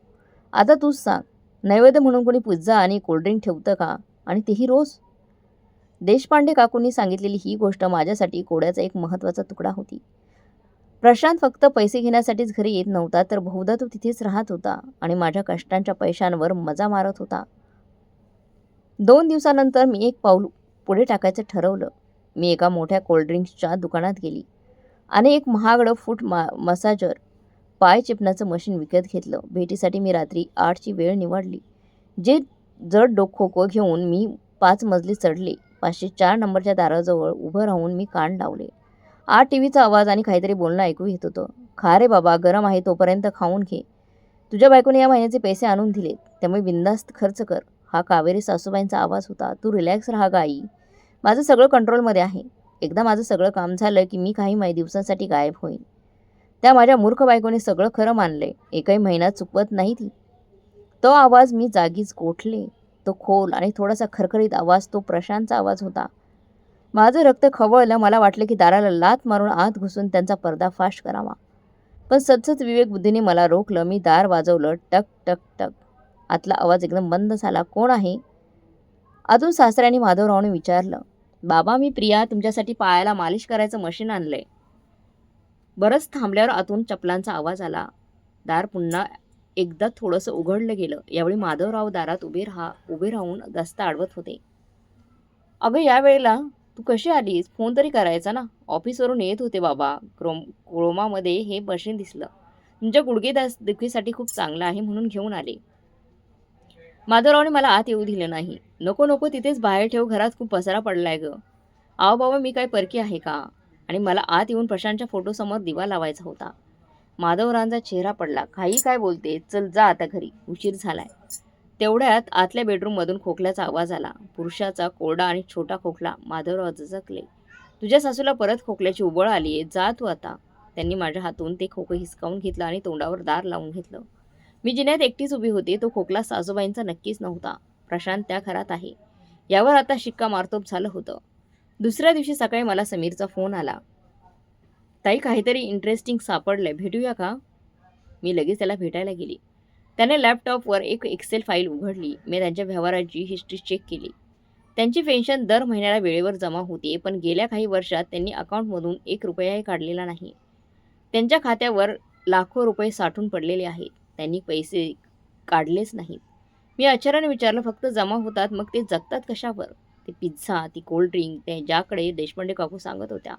"आता तूच सांग, नैवेद्य म्हणून कोणी पिझ्झा आणि कोल्ड्रिंक ठेवतं का? आणि तेही रोज?" देशपांडे काकूंनी सांगितलेली ही गोष्ट माझ्यासाठी कोड्याचा एक महत्त्वाचा तुकडा होती. प्रशांत फक्त पैसे घेण्यासाठीच घरी येत नव्हता, तर बहुधा तो तिथेच राहत होता आणि माझ्या कष्टांच्या पैशांवर मजा मारत होता. 2 दिवसानंतर मी एक पाऊल पुढे टाकायचं ठरवलं. मी एका मोठ्या कोल्ड्रिंक्सच्या दुकानात गेली आणि एक महागडं फूट मसाजर पाय चिपण्याचं मशीन विकत घेतलं. भेटीसाठी मी रात्री 8ची वेळ निवडली. जे जड खोकं घेऊन मी 5 मजली चढले. 504 नंबरच्या दाराजवळ उभं राहून मी कान लावले. आत टीव्हीचा आवाज आणि काहीतरी बोलणं ऐकू येत होतं. "खा रे बाबा, गरम आहे तोपर्यंत खाऊन घे. तुझ्या बायकोने या महिन्याचे पैसे आणून दिलेत, त्यामुळे बिनधास्त खर्च कर." हा कावेरी सासूबाईंचा आवाज होता. "तू रिलॅक्स राहा ग आई, माझं सगळं कंट्रोलमध्ये आहे. एकदा माझं सगळं काम झालं की मी काही दिवसांसाठी गायब होईन." त्या माझ्या मूर्ख बायकोने सगळं खरं मानलंय. एकही महिना चुकवत नाही ती. तो आवाज मी जागीच गोठले. तो खोल आणि थोडासा खरखरीत आवाज तो प्रशांतचा आवाज होता. माझं रक्त खवळलं. मला वाटलं की दाराला लाथ मारून आत घुसून त्यांचा पर्दाफाश करावा. पण सतत विवेकबुद्धीने मला रोखलं. मी दार वाजवलं. टक टक टक. आतला आवाज एकदम बंद झाला. कोण आहे? अजून सासऱ्याने माधवरावने विचारलं. बाबा, मी प्रिया, तुमच्यासाठी पायाला मालिश करायचं मशीन आणलंय. बरंच थांबल्यावर आतून चपलांचा आवाज आला. दार पुन्हा एकदा थोडंसं उघडलं गेलं. यावेळी माधवराव दारात उभे राहून दस्ता अडवत होते. अगं, या वेळेला तू कशी आलीस? फोन तरी करायचा ना. ऑफिसवरून येत होते बाबा. क्रोमामध्ये हे मशीन दिसलं. तुमच्या दुखीसाठी खूप चांगलं आहे म्हणून घेऊन आले. माधवरावने मला आत येऊ दिलं नाही. नको नको, तिथेच बाहेर ठेव, घरात खूप पसारा पडलाय गं. आहो बाबा, मी काय परकी आहे का? आणि मला आत येऊन प्रशांतच्या फोटोसमोर दिवा लावायचा होता. माधवरावांचा चेहरा पडला. काही काय बोलते? चल जा आता घरी, उशीर झालाय. तेवढ्यात आतल्या बेडरूममधून खोकल्याचा आवाज आला. पुरुषाचा कोरडा आणि छोटा खोकला. माधवराव दचकले. तुझ्या सासूला परत खोकल्याची उबळ आलीये, जा तू आता. त्यांनी माझ्या हातून ते खोकं हिसकावून घेतलं आणि तोंडावर दार लावून घेतलं. मी जिन्यात एकटीच उभी होते. तो खोकला सासूबाईंचा नक्कीच नव्हता. प्रशांत त्या घरात आहे यावर आता शिक्कामार्तब झालं होतं. दुसऱ्या दिवशी सकाळी मला समीरचा फोन आला. ताई, काहीतरी इंटरेस्टिंग सापडलंय, भेटूया का? मी लगेच त्याला भेटायला गेली. त्याने लॅपटॉपवर एक एक्सेल फाईल उघडली. मी त्यांच्या व्यवहाराची हिस्ट्री चेक केली. त्यांची पेन्शन दर महिन्याला वेळेवर जमा होते, पण गेल्या काही वर्षात त्यांनी अकाउंटमधून 1 रुपयाही काढलेला नाही. त्यांच्या खात्यावर लाखो रुपये साठून पडलेले आहेत. त्यांनी पैसे काढलेच नाहीत. मी आश्चर्याने विचारलं, फक्त जमा होतात, मग ते जगतात कशावर? ते पिझ्झा, ती कोल्ड्रिंक, ते ज्याकडे देशपांडे काकू सांगत होत्या,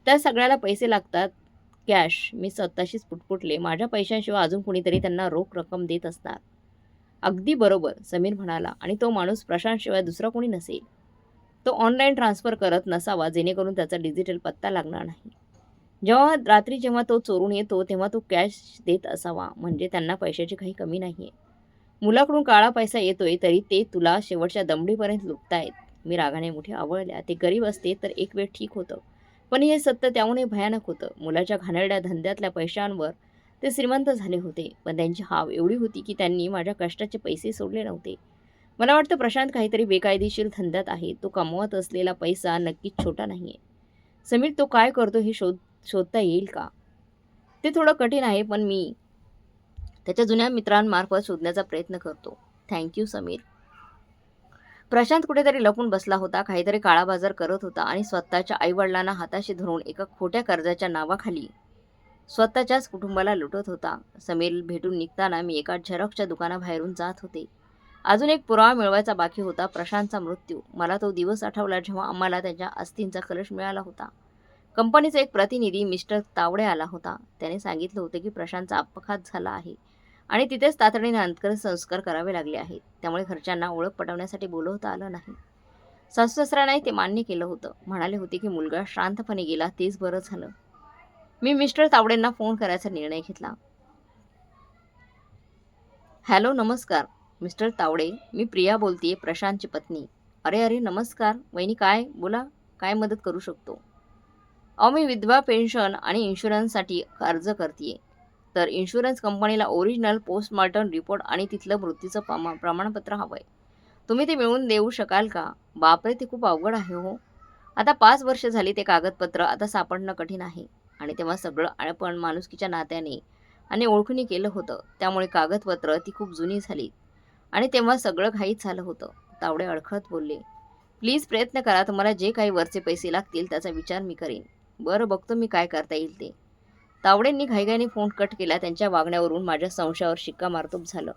त्या सगळ्याला पैसे लागतात, कॅश. मी स्वतःशीच पुटपुटले, माझ्या पैशांशिवाय अजून कुणीतरी त्यांना रोख रक्कम देत असणार. अगदी बरोबर, समीर म्हणाला. आणि तो माणूस प्रशांतशिवाय दुसरा कोणी नसेल. तो ऑनलाईन ट्रान्सफर करत नसावा, जेणेकरून त्याचा डिजिटल पत्ता लागणार नाही. जेव्हा तो चोरून येतो तेव्हा तो कॅश देत असावा, म्हणजे त्यांना पैशाची काही कमी नाहीये. मुलाकडून काळा पैसा येतोय तरी ते तुला शेवटच्या दमडीपर्यंत लुटतायत. मी रागाने मुठी आवळल्या. ते गरीब असते तर एक वेळ ठीक होतं, पण हे सत्य त्याहूनही भयानक होतं. मुलाच्या घाणेरड्या धंद्यातल्या पैशांवर ते श्रीमंत झाले होते, पण त्यांची हाव एवढी होती की त्यांनी माझ्या कष्टाचे पैसे सोडले नव्हते. मला वाटतं प्रशांत काहीतरी बेकायदेशीर धंद्यात आहे. तो कमवत असलेला पैसा नक्कीच छोटा नाहीये. समीर, तो काय करतो हे शोधता येईल का? ते थोडं कठीण आहे, पण मी त्याच्या जुन्या मित्रांमार्फत शोधण्याचा प्रयत्न करतो. थँक्यू समीर. प्रशांत कुठेतरी लपून बसला होता. काहीतरी काळाबाजार करत होता आणि स्वतःच्या आईवडिलांना हाताशी धरून एका खोट्या कर्जाच्या नावाखाली स्वतःच्याच कुटुंबाला लुटत होता. समीर भेटून निघताना मी एका झेरॉक्सच्या दुकानाबाहेरून जात होते. अजून एक पुरावा मिळवायचा बाकी होता, प्रशांतचा मृत्यू. मला तो दिवस आठवला जेव्हा आम्हाला त्याच्या अस्थींचा कलश मिळाला होता. कंपनीचा एक प्रतिनिधी मिस्टर तावडे आला होता. त्याने सांगितलं होतं की प्रशांतचा अपघात झाला आहे आणि तिथेच तातडीने अंत्यसंस्कार करावे लागले आहेत. त्यामुळे घरच्यांना ओळख पटवण्यासाठी बोलवता आलं नाही. सासू-सासऱ्यांनाही ते मान्य केलं होतं. म्हणाले होते की मुलगा शांतपणे गेला तेच बरं झालं. मी मिस्टर तावडेंना फोन करायचा निर्णय घेतला. हॅलो, नमस्कार मिस्टर तावडे, मी प्रिया बोलतेय, प्रशांतची पत्नी. अरे नमस्कार वहिनी, काय बोला, काय मदत करू शकतो? अहो, मी विधवा पेन्शन आणि इन्शुरन्ससाठी अर्ज करतेय. तर इन्शुरन्स कंपनीला ओरिजिनल पोस्टमॉर्टम रिपोर्ट आणि तिथलं मृत्यूचं प्रमाणपत्र हवंय. तुम्ही ते मिळवून देऊ शकाल का? बापरे, ते खूप अवघड आहे हो. आता 5 वर्ष झाली ते कागदपत्र आता सापडणं कठीण आहे. आणि तेव्हा सगळं आपण माणुसकीच्या नात्याने आणि ओळखून केलं होतं. त्यामुळे कागदपत्र ती खूप जुनी झाली आणि तेव्हा सगळं घाईत झालं होतं. तावडे अडखळत बोलले. प्लीज प्रयत्न करा. तुम्हाला जे काही वरचे पैसे लागतील त्याचा विचार मी करेन. बरं, बघतो मी काय करता येईल ते. तावडेंनी घाईघाईने फोन कट केला. त्यांच्या वागण्यावरून माझ्या संशयावर शिक्कामार्तब झालं.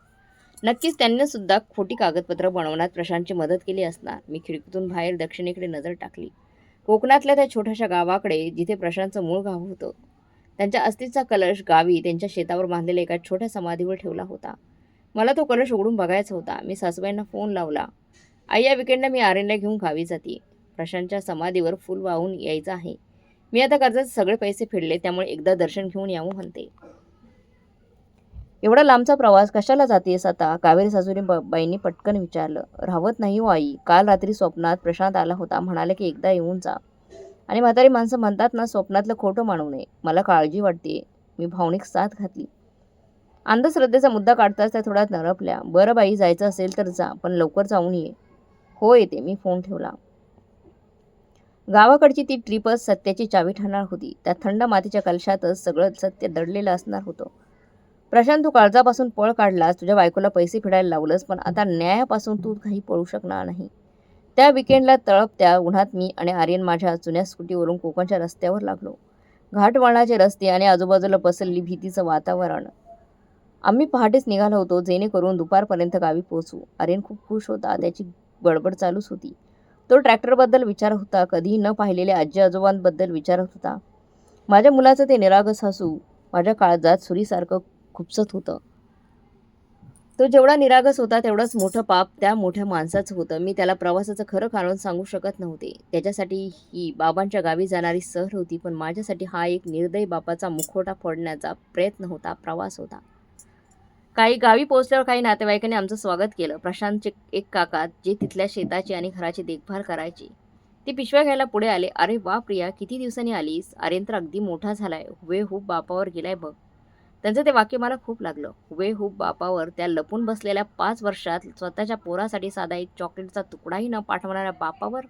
नक्कीच त्यांनी सुद्धा खोटी कागदपत्र बनवण्यात प्रशांतची मदत केली असणार. मी खिडकीतून बाहेर दक्षिणेकडे नजर टाकली. कोकणातल्या त्या छोट्याशा गावाकडे, जिथे प्रशांतचं मूळ गाव होतं. त्यांच्या अस्थीचा कलश गावी त्यांच्या शेतावर बांधलेल्या एका छोट्या समाधीवर ठेवला होता. मला तो कलश उघडून बघायचा होता. मी सासूबाईंना फोन लावला. आई, या विकेंडला मी आर्यनला घेऊन गावी जाते. प्रशांतच्या समाधीवर फुल वाहून यायचं आहे. मी आता कर्जाचे सगळे पैसे फेडले, त्यामुळे एकदा दर्शन घेऊन यावं म्हणते. एवढा लांबचा प्रवास कशाला जातेस आता? कावेरी सासूने बाईंनी पटकन विचारलं. राहवत नाही हो आई. काल रात्री स्वप्नात प्रशांत आला होता. म्हणाले की एकदा येऊन जा. आणि म्हातारी माणसं म्हणतात ना, स्वप्नातलं खोटं मानू नये. मला काळजी वाटते. मी भावनिक साथ घातली. अंधश्रद्धेचा मुद्दा काढताच त्या थोड्या नरपल्या. बरं बाई, जायचं असेल तर जा, पण लवकर जाऊन ये. हो, येते. मी फोन ठेवला. गावाकडची ती ट्रिपच सत्याची चावी ठरणार होती. त्या थंड मातीच्या कलशातच सगळं सत्य दडलेलं असणार होतं. प्रशांत, तू काळजापासून पळ काढलास, तुझ्या बायकोला पैसे फेडायला लावलंस, पण आता न्यायापासून तू काही पळू शकणार नाही. त्या विकेंडला तळपत्या उन्हात मी आणि आर्यन माझ्या जुन्या स्कूटीवरून कोकणच्या रस्त्यावर लागलो. घाट वळणाचे रस्ते आणि आजूबाजूला पसरली भीतीचं वातावरण. आम्ही पहाटेच निघालो होतो, जेणेकरून दुपारपर्यंत गावी पोहोचू. आर्यन खूप खुश होता. त्याची बडबड चालूच होती. तो ट्रॅक्टरबद्दल विचारत होता, कधीही न पाहिलेल्या आजी आजोबांबद्दल विचारत होता. माझ्या मुलाचं ते निरागस हसू माझ्या काळजात सुरीसारखं खुपसत होतं. तो जेवढा निरागस होता तेवढंच मोठं पाप त्या मोठ्या माणसाचं होतं. मी त्याला प्रवासाचं खरं कारण सांगू शकत नव्हते. त्याच्यासाठी ही बाबांच्या गावी जाणारी सहल होती, पण माझ्यासाठी हा एक निर्दयी बापाचा मुखवटा फोडण्याचा प्रयत्न होता, प्रवास होता. काही गावी पोहोचल्यावर काही नातेवाईकांनी आमचं स्वागत केलं. प्रशांतचे एक काका, जे तिथल्या शेताची आणि घराची देखभाल करायचे, ते पिशव्या घ्यायला पुढे आले. "अरे वा प्रिया, किती दिवसांनी आलीस? आर्यन तर अगदी मोठा झालाय, हुबेहूब बापावर गेलाय बघ." त्यांचं ते वाक्य मला खूप लागलं. हुबेहूब बापावर, त्या लपून बसलेल्या 5 वर्षात स्वतःच्या पोरासाठी साधा एक चॉकलेटचा तुकडाही न पाठवणाऱ्या बापावर.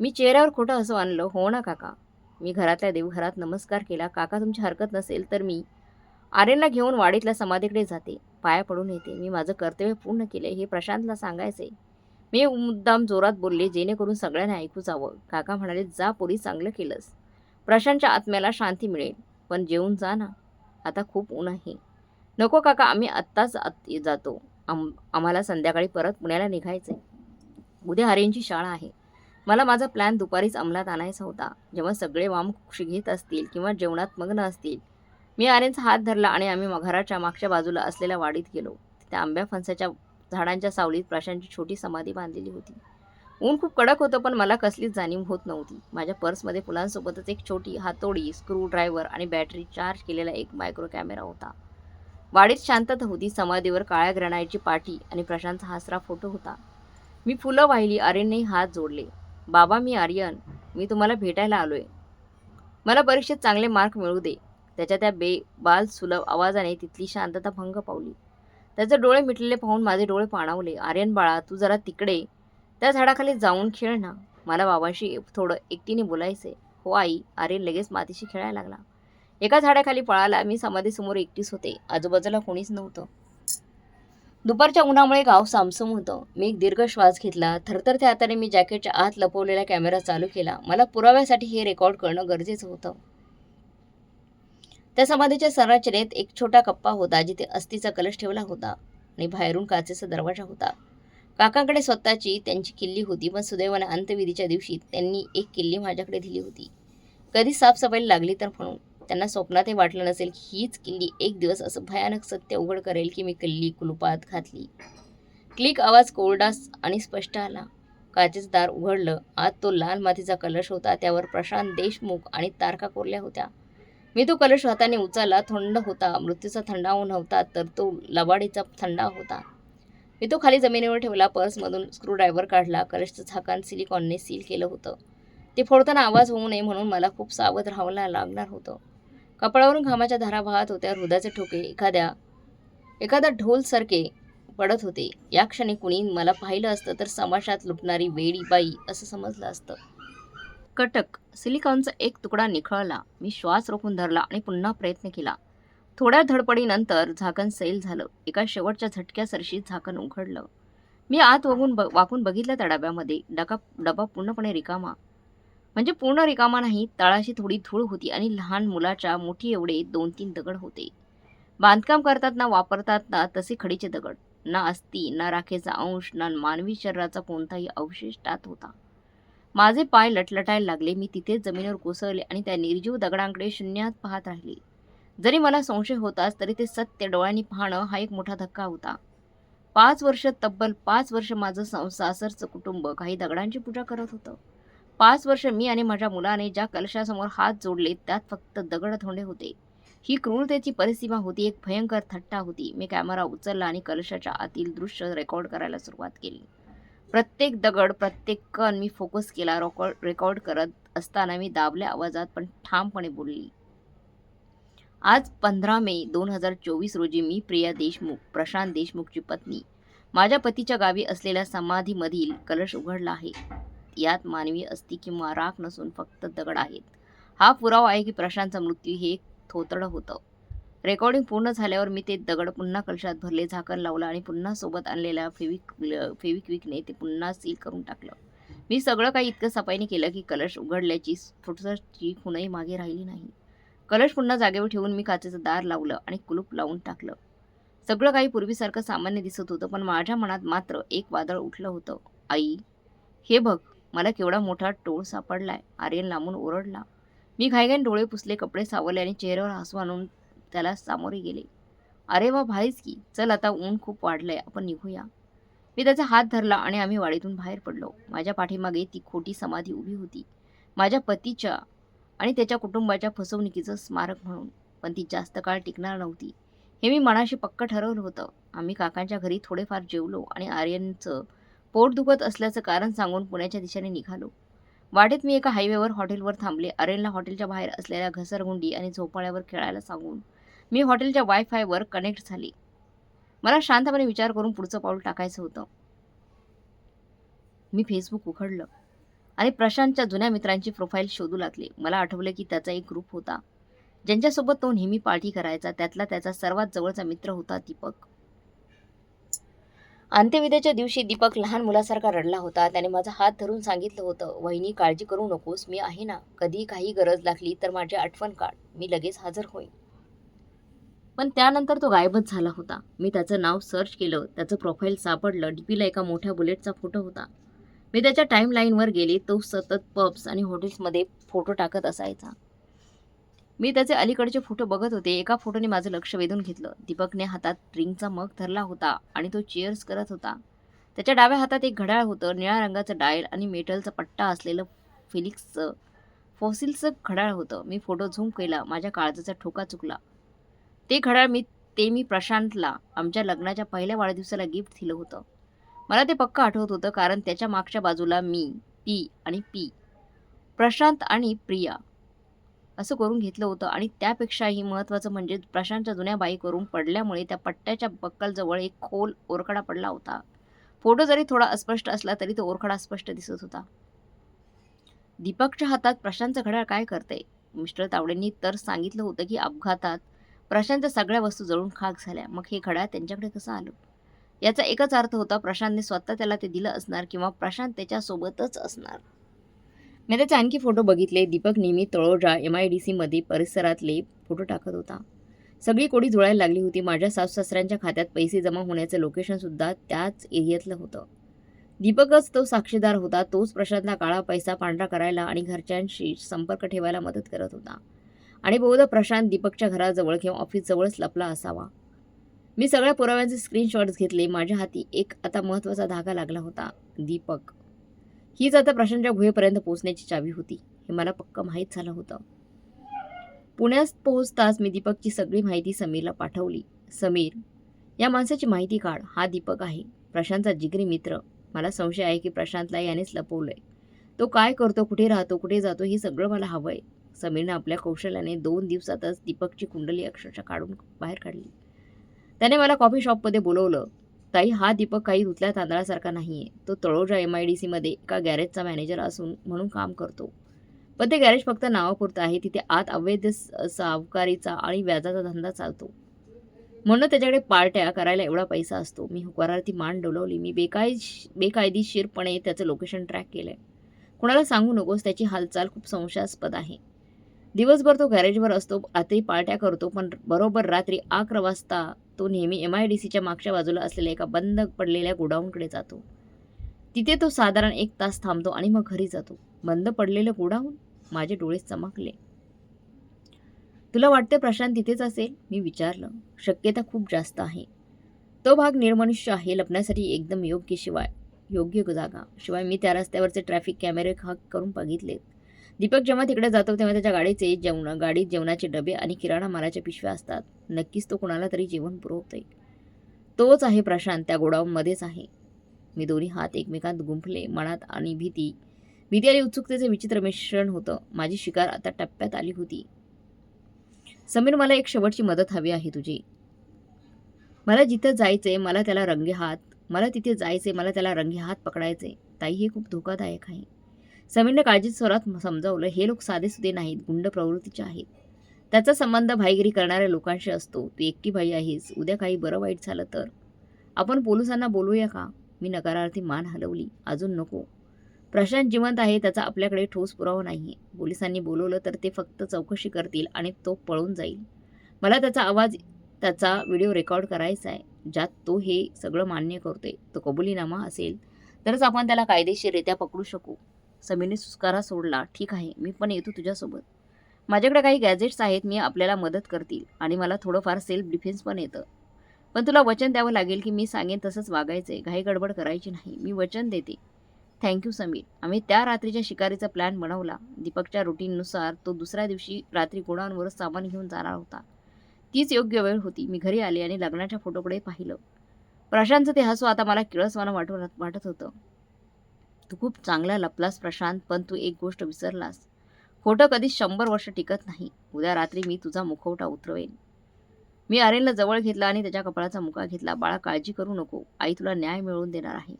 मी चेहऱ्यावर खोटं हसू आणलं. "हो ना काका." मी घरातल्या देवघरात नमस्कार केला. "काका, तुमची हरकत नसेल तर मी आर्यनला घेऊन वाडीतल्या समाधीकडे जाते, पाया पडून येते. मी माझं कर्तव्य पूर्ण केले हे प्रशांतला सांगायचे." मी मुद्दाम जोरात बोलले, जेणेकरून सगळ्यांनी ऐकू जावं. काका म्हणाले, "जा पोरी, चांगलं केलंस. प्रशांतच्या आत्म्याला शांती मिळेल. पण जेवून जा ना, आता खूप ऊन आहे." "नको काका, आम्ही आत्ताच आत जातो. आम्हाला संध्याकाळी परत पुण्याला निघायचंय. उद्या आर्यनची शाळा आहे." मला माझा प्लॅन दुपारीच अंमलात आणायचा होता. जेव्हा सगळे वामकुक्षी घेत असतील किंवा जेवणात मग्न असतील, मी आर्यनचा हात धरला आणि आम्ही घराच्या मागच्या बाजूला असलेल्या वाडीत गेलो. त्या आंब्या फणसाच्या झाडांच्या सावलीत प्रशांतची छोटी समाधी बांधलेली होती. ऊन खूप कडक होतं, पण मला कसलीच जाणीव होत नव्हती. माझ्या पर्समध्ये फुलांसोबतच एक छोटी हातोडी, स्क्रू ड्रायव्हर आणि बॅटरी चार्ज केलेला एक मायक्रो कॅमेरा होता. वाडीत शांतता होती. समाधीवर काळ्या ग्रॅनाइटची पाटी आणि प्रशांतचा हसरा फोटो होता. मी फुलं वाहिली. आर्यननेही हात जोडले. "बाबा, मी आर्यन. मी तुम्हाला भेटायला आलोय. मला परीक्षेत चांगले मार्क मिळू दे." त्याच्या त्या बालसुलभ आवाजाने तिथली शांतता भंग पावली. त्याचे डोळे मिटलेले पाहून माझे डोळे पाणावले. "आर्यन बाळा, तू जरा तिकडे त्या झाडाखाली जाऊन खेळ ना. मला बाबांशी थोडं एकटीने बोलायचंय." "हो आई." आर्यन लगेच मातीशी खेळायला लागला. एका झाडाखाली पळाला. मी समाधीसमोर एकटीच होते. आजूबाजूला कोणीच नव्हतं. दुपारच्या उन्हामुळे गाव सामसूम होतं. मी एक दीर्घ श्वास घेतला. थरथरत्या हाताने मी जॅकेटच्या आत लपवलेला कॅमेरा चालू केला. मला पुराव्यासाठी हे रेकॉर्ड करणं गरजेचं होतं. त्या समाधीच्या संरचनेत एक छोटा कप्पा होता, जिथे अस्थीचा कलश ठेवला होता आणि बाहेरून काचेचा दरवाजा होता. काकांकडे स्वतःची त्यांची किल्ली होती, पण सुदैवाने अंत्यविधीच्या दिवशी त्यांनी एक किल्ली माझ्याकडे दिली होती. कधी साफसफाईला लागली तर म्हणून. त्यांना स्वप्नातही वाटलं नसेल की हीच किल्ली एक दिवस असं भयानक सत्य उघड करेल की मी किल्ली कुलुपात घातली. क्लिक आवाज कोरडा आणि स्पष्ट आला. काचेचं दार उघडलं. आत तो लाल मातीचा कलश होता. त्यावर प्रशांत देशमुख आणि तारखा कोरल्या होत्या. मी तो कलश हाताने उचलला. थंड होता. मृत्यूचा थंडावा नव्हता, तर तो लबाडीचा थंडा होता. मी तो खाली जमिनीवर ठेवला. पर्समधून स्क्रूड्रायव्हर काढला. कलशचं झाकण सिलिकॉनने सील केलं होतं. ते फोडताना आवाज होऊ नये म्हणून मला खूप सावध राहावं लागणार होतं. कपाळावरून घामाच्या धारा वाहत होत्या. हृदयाचे ठोके एखादा ढोलसारखे पडत होते. या क्षणी कुणी मला पाहिलं असतं तर समाजात लुटणारी वेडी बाई असं समजलं असतं. कटक. सिलिकॉनचा एक तुकडा निखळला. मी श्वास रोखून धरला आणि पुन्हा प्रयत्न केला. थोड्या धडपडीनंतर झाकण सैल झालं. एका शेवटच्या झटक्यासरशी झाकण उघडलं. मी आत वाकून बघितलं. त्या डब्यामध्ये डबा पूर्णपणे रिकामा. म्हणजे पूर्ण रिकामा नाही, तळाशी थोडी धूळ होती आणि लहान मुलाच्या मुठी एवढे 2-3 दगड होते. बांधकाम करताना वापरतात ना तसे खडीचे दगड. ना अस्थी, ना राखेचा अंश, ना मानवी शरीराचा कोणताही अवशेष त्यात होता. माझे पाय लटलटायला लागले. मी तिथेच जमिनीवर कोसळले आणि त्या निर्जीव दगडांकडे शून्यात पाहत राहिले. जरी मला संशय होताच, तरी ते सत्य डोळ्यांनी पाहणं हा एक मोठा धक्का होता. तब्बल 5 वर्ष माझं सासरचं कुटुंब काही दगडांची पूजा करत होतं. 5 वर्ष मी आणि माझ्या मुलाने ज्या कलशासमोर हात जोडले त्यात फक्त दगड-धोंडे होते. ही क्रूरतेची परिसीमा होती. एक भयंकर थट्टा होती. मी कॅमेरा उचलला आणि कलशाच्या आतील दृश्य रेकॉर्ड करायला सुरुवात केली. प्रत्येक दगड, प्रत्येक कण मी फोकस केला. रेकॉर्ड करत असताना मी दाबल्या आवाजात पण ठामपणे बोलली. आज 15 मे 2024 रोजी मी प्रिया देशमुख, प्रशांत देशमुखची पत्नी, माझ्या पतीच्या गावी असलेल्या समाधीमधील कलश उघडला आहे. यात मानवी अस्थी किंवा राख नसून फक्त दगड आहेत. हा पुरावा आहे की प्रशांतचा मृत्यू हे एक थोतडं होतं. रेकॉर्डिंग पूर्ण झाल्यावर मी ते दगड पुन्हा कलशात भरले, झाकण लावलं आणि पुन्हा सोबत आणलेल्या फेविक्विकने ते पुन्हा सील करून टाकलं. मी सगळं काही इतकं सफाईने केलं की कलश उघडल्याची फुटसची खुणही मागे राहिली नाही. कलश पुन्हा जागेवर ठेवून मी काचेचं दार लावलं आणि कुलूप लावून टाकलं. सगळं काही पूर्वीसारखं सामान्य दिसत होतं, पण माझ्या मनात मात्र एक वादळ उठलं होतं. आई, हे बघ, मला केवढा मोठा टोळ सापडलाय, आर्यन लांबून ओरडला. मी घाईघाईने डोळे पुसले, कपडे सावरले आणि चेहऱ्यावर हसू आणून त्याला सामोरे गेले. अरे वा, भाईच की, चल आता ऊन खूप वाढलंय, आपण निघूया. मी त्याचा हात धरला आणि आम्ही वाडीतून बाहेर पडलो. माझ्या पाठीमागे ती खोटी समाधी उभी होती, माझ्या पतीच्या आणि त्याच्या कुटुंबाच्या फसवणुकीचं स्मारक म्हणून. पण ती जास्त काळ टिकणार नव्हती, हे मी मनाशी पक्क ठरवलं होतं. आम्ही काकांच्या घरी थोडेफार जेवलो आणि आर्यनचं पोट दुखत असल्याचं कारण सांगून पुण्याच्या दिशेने निघालो. वाटेत मी एका हायवेवर हॉटेलवर थांबले. आर्यनला हॉटेलच्या बाहेर असलेल्या घसरगुंडी आणि झोपाळ्यावर खेळायला सांगून मी हॉटेलच्या वायफायवर कनेक्ट झाले. मला शांतपणे विचार करून पुढचं पाऊल टाकायचं होतं. मी फेसबुक उघडलं आणि प्रशांतच्या जुन्या मित्रांची प्रोफाईल शोधू लागले. मला आठवलं की त्याचा एक ग्रुप होता ज्यांच्यासोबत तो नेहमी पार्टी करायचा. त्यातला त्याचा सर्वात जवळचा मित्र होता दीपक. अंत्यविधीच्या दिवशी दीपक लहान मुलासारखा रडला होता. त्याने माझा हात धरून सांगितलं होतं, वहिनी काळजी करू नकोस, मी आहे ना, कधी काही गरज लागली तर माझी आठवण काढ, मी लगेच हजर होईन. पण त्यानंतर तो गायबच झाला होता. मी त्याचं नाव सर्च केलं, त्याचं प्रोफाईल सापडलं. डीपीला एका मोठ्या बुलेटचा फोटो होता. मी त्याच्या टाईमलाईनवर गेले. तो सतत पब्स आणि हॉटेल्समध्ये फोटो टाकत असायचा. मी त्याचे अलीकडचे फोटो बघत होते. एका फोटोने माझं लक्ष वेधून घेतलं. दीपकने हातात ड्रिंकचा मग धरला होता आणि तो चीअर्स करत होता. त्याच्या डाव्या हातात एक घड्याळ होतं, निळ्या रंगाचं डायल आणि मेटलचा पट्टा असलेलं फॉसिल्सचं घड्याळ होतं. मी फोटो झूम केला. माझ्या काळजाचा ठोका चुकला. ते घड्याळ मी प्रशांतला आमच्या लग्नाच्या पहिल्या वाढदिवसाला गिफ्ट दिलं होतं. मला ते पक्क आठवत होतं, कारण त्याच्या मागच्या बाजूला मी, पी आणि पी, प्रशांत आणि प्रिया असं करून घेतलं होतं. आणि त्यापेक्षाही महत्त्वाचं म्हणजे प्रशांतच्या जुन्या बाईकवरून पडल्यामुळे त्या पट्ट्याच्या बक्कलजवळ एक खोल ओरखडा पडला होता. फोटो जरी थोडा अस्पष्ट असला तरी तो ओरखडा स्पष्ट दिसत होता. दीपकच्या हातात प्रशांतचं घड्याळ काय करतंय? मिस्टर तावडेंनी तर सांगितलं होतं की अपघातात प्रशांतच्या सगळ्या वस्तू जळून खाक झाल्या. मग हे घड्याळ त्यांच्याकडे कसं आलं? याचा एकच अर्थ होता, प्रशांतने स्वतः त्याला ते दिलं असणार किंवा प्रशांत त्याच्यासोबतच असणार. मी त्याचे आणखी फोटो बघितले. दीपक नेहमी तळोजा MIDCमध्ये परिसरातले फोटो टाकत होता. सगळी कोडी जुळायला लागली होती. माझ्या सासूसासऱ्यांच्या खात्यात पैसे जमा होण्याचं लोकेशनसुद्धा त्याच एरियातलं होतं. दीपकच तो साक्षीदार होता. तोच प्रशांतला काळा पैसा पांढरा करायला आणि घरच्यांशी संपर्क ठेवायला मदत करत होता. आणि बहुधा प्रशांत दीपकच्या घराजवळ किंवा ऑफिसजवळच लपला असावा. मी सगळ्या पुराव्यांचे स्क्रीनशॉट्स घेतले. माझ्या हाती एक आता महत्त्वाचा धागा लागला होता. दीपक हीच आता प्रशांतच्या गुहेपर्यंत पोहोचण्याची चावी होती, हे मला पक्क माहीत झालं होतं. पुण्यात पोहोचताच मी दीपकची सगळी माहिती समीरला पाठवली. समीर, या माणसाची माहिती काढ. हा दीपक आहे, प्रशांतचा जिगरी मित्र. मला संशय आहे की प्रशांतला यानेच लपवलंय. तो काय करतो, कुठे राहतो, कुठे जातो, हे सगळं मला हवंय. समीरनं आपल्या कौशल्याने 2 दिवसातच दीपकची कुंडली अक्षरशः काढून बाहेर काढली. त्याने मला कॉफी शॉपमध्ये बोलवलं. ताई, हा दीपक काही धुतल्या तांदळासारखा नाहीये. तो तळोजा MIDCमध्ये एका गॅरेजचा मॅनेजर असून म्हणून काम करतो. पण ते गॅरेज फक्त नावापुरतं आहे. तिथे आत अवैध सावकारीचा आणि व्याजाचा धंदा चालतो. म्हणून त्याच्याकडे पार्ट्या करायला एवढा पैसा असतो. मी हुकूरार्थी मान डोलावली. मी बेकायदेशीरपणे त्याचं लोकेशन ट्रॅक केलंय. कुणाला सांगू नकोस, त्याची हालचाल खूप संशयास्पद आहे. दिवसभर तो गॅरेजवर असतो, रात्री पार्ट्या करतो, पण बरोबर रात्री 11 वाजता तो नेहमी MIDCच्या मागच्या बाजूला असलेल्या एका बंद पडलेल्या गोडाऊनकडे जातो. तिथे तो साधारण 1 तास थांबतो आणि मग घरी जातो. बंद पडलेलं गोडाऊन? माझे डोळे चमकले. तुला वाटते प्रशांत तिथेच असेल? मी विचारलं. शक्यता खूप जास्त आहे. तो भाग निर्मनुष्य आहे, लपण्यासाठी एकदम योग्य जागा. शिवाय मी त्या रस्त्यावरचे ट्रॅफिक कॅमेरे हाक करून बघितलेत. दीपक जेव्हा तिकडे जातो तेव्हा त्याच्या गाडीत जेवणाचे डबे आणि किराणा मालाच्या पिशव्या असतात. नक्कीच तो कुणाला तरी जेवण पुरवतोय. तोच आहे प्रशांत, त्या गोडाऊनमध्येच आहे. मी दोन्ही हात एकमेकांत गुंफले. मनात आणि भीती आणि उत्सुकतेचे विचित्र मिश्रण होतं. माझी शिकार आता टप्प्यात आली होती. समीर, मला एक शेवटची मदत हवी आहे तुझी. मला जिथं जायचंय, मला तिथे जायचंय, मला त्याला रंगेहात पकडायचंय. ताई, हे खूप धोकादायक आहे. समीरने काळजीत स्वरात समजावलं. हे लोक साधेसुधे नाहीत, गुंड प्रवृत्तीचे आहेत. त्याचा संबंध भाईगिरी करणाऱ्या लोकांशी असतो. तू एकटी बाई आहेस, उद्या काही बरं वाईट झालं तर? आपण पोलिसांना बोलूया का? मी नकारार्थी मान हलवली. अजून नको. प्रशांत जिवंत आहे, त्याचा आपल्याकडे ठोस पुरावा नाहीये. पोलिसांनी बोलवलं तर ते फक्त चौकशी करतील आणि तो पळून जाईल. मला त्याचा आवाज, त्याचा व्हिडिओ रेकॉर्ड करायचा आहे, ज्यात तो हे सगळं मान्य करतोय. तो कबुलीनामा असेल तरच आपण त्याला कायदेशीररित्या पकडू शकू. समीरने सुस्कारा सोडला. ठीक आहे, मी पण येतो तुझ्यासोबत. माझ्याकडे काही गॅजेट्स आहेत, मी आपल्याला मदत करतील आणि मला थोडंफार सेल्फ डिफेन्स पण येतं. पण तुला वचन द्यावं लागेल की मी सांगेन तसंच वागायचंय. घाई गडबड करायची नाही. मी वचन देते. थँक्यू समीर. आम्ही त्या रात्रीच्या शिकारीचा प्लॅन बनवला. दीपकच्या रुटीननुसार तो दुसऱ्या दिवशी रात्री गोडाऊनवरच सामान घेऊन जाणार होता. तीच योग्य वेळ होती. मी घरी आले आणि लग्नाच्या फोटोकडे पाहिलं. प्रशांतचं ते हसू आता मला किळसवाणं वाटत होतं. तू खूप चांगला लपलास प्रशांत, पण तू एक गोष्ट विसरलास. खोटं कधीच 100 वर्ष टिकत नाही. उद्या रात्री मी तुझा मुखवटा उतरवेन. मी आर्यनला जवळ घेतला आणि त्याच्या कपाळाचा मुका घेतला. बाळा, काळजी करू नको. आई तुला न्याय मिळवून देणार आहे.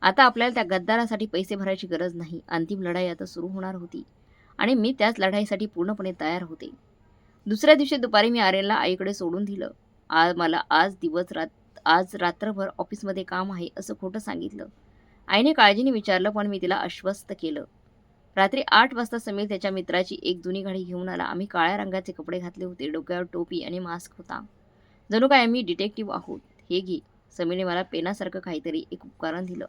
आता आपल्याला त्या गद्दारासाठी पैसे भरायची गरज नाही. अंतिम लढाई आता सुरू होणार होती आणि मी त्याच लढाईसाठी पूर्णपणे तयार होते. दुसऱ्या दिवशी दुपारी मी आर्यनला आईकडे सोडून दिलं. मला आज रात्रभर ऑफिसमध्ये काम आहे असं खोटं सांगितलं. आईने काळजीने विचारलं, पण मी तिला आश्वस्त केलं. रात्री 8 वाजता समीर त्याच्या मित्राची एक जुनी गाडी घेऊन आला. आम्ही काळ्या रंगाचे कपडे घातले होते. डोक्यावर टोपी आणि मास्क होता. जणू काय आम्ही डिटेक्टिव्ह आहोत. हे घे. समीरने मला पेनासारखं काहीतरी एक उपकरण दिलं.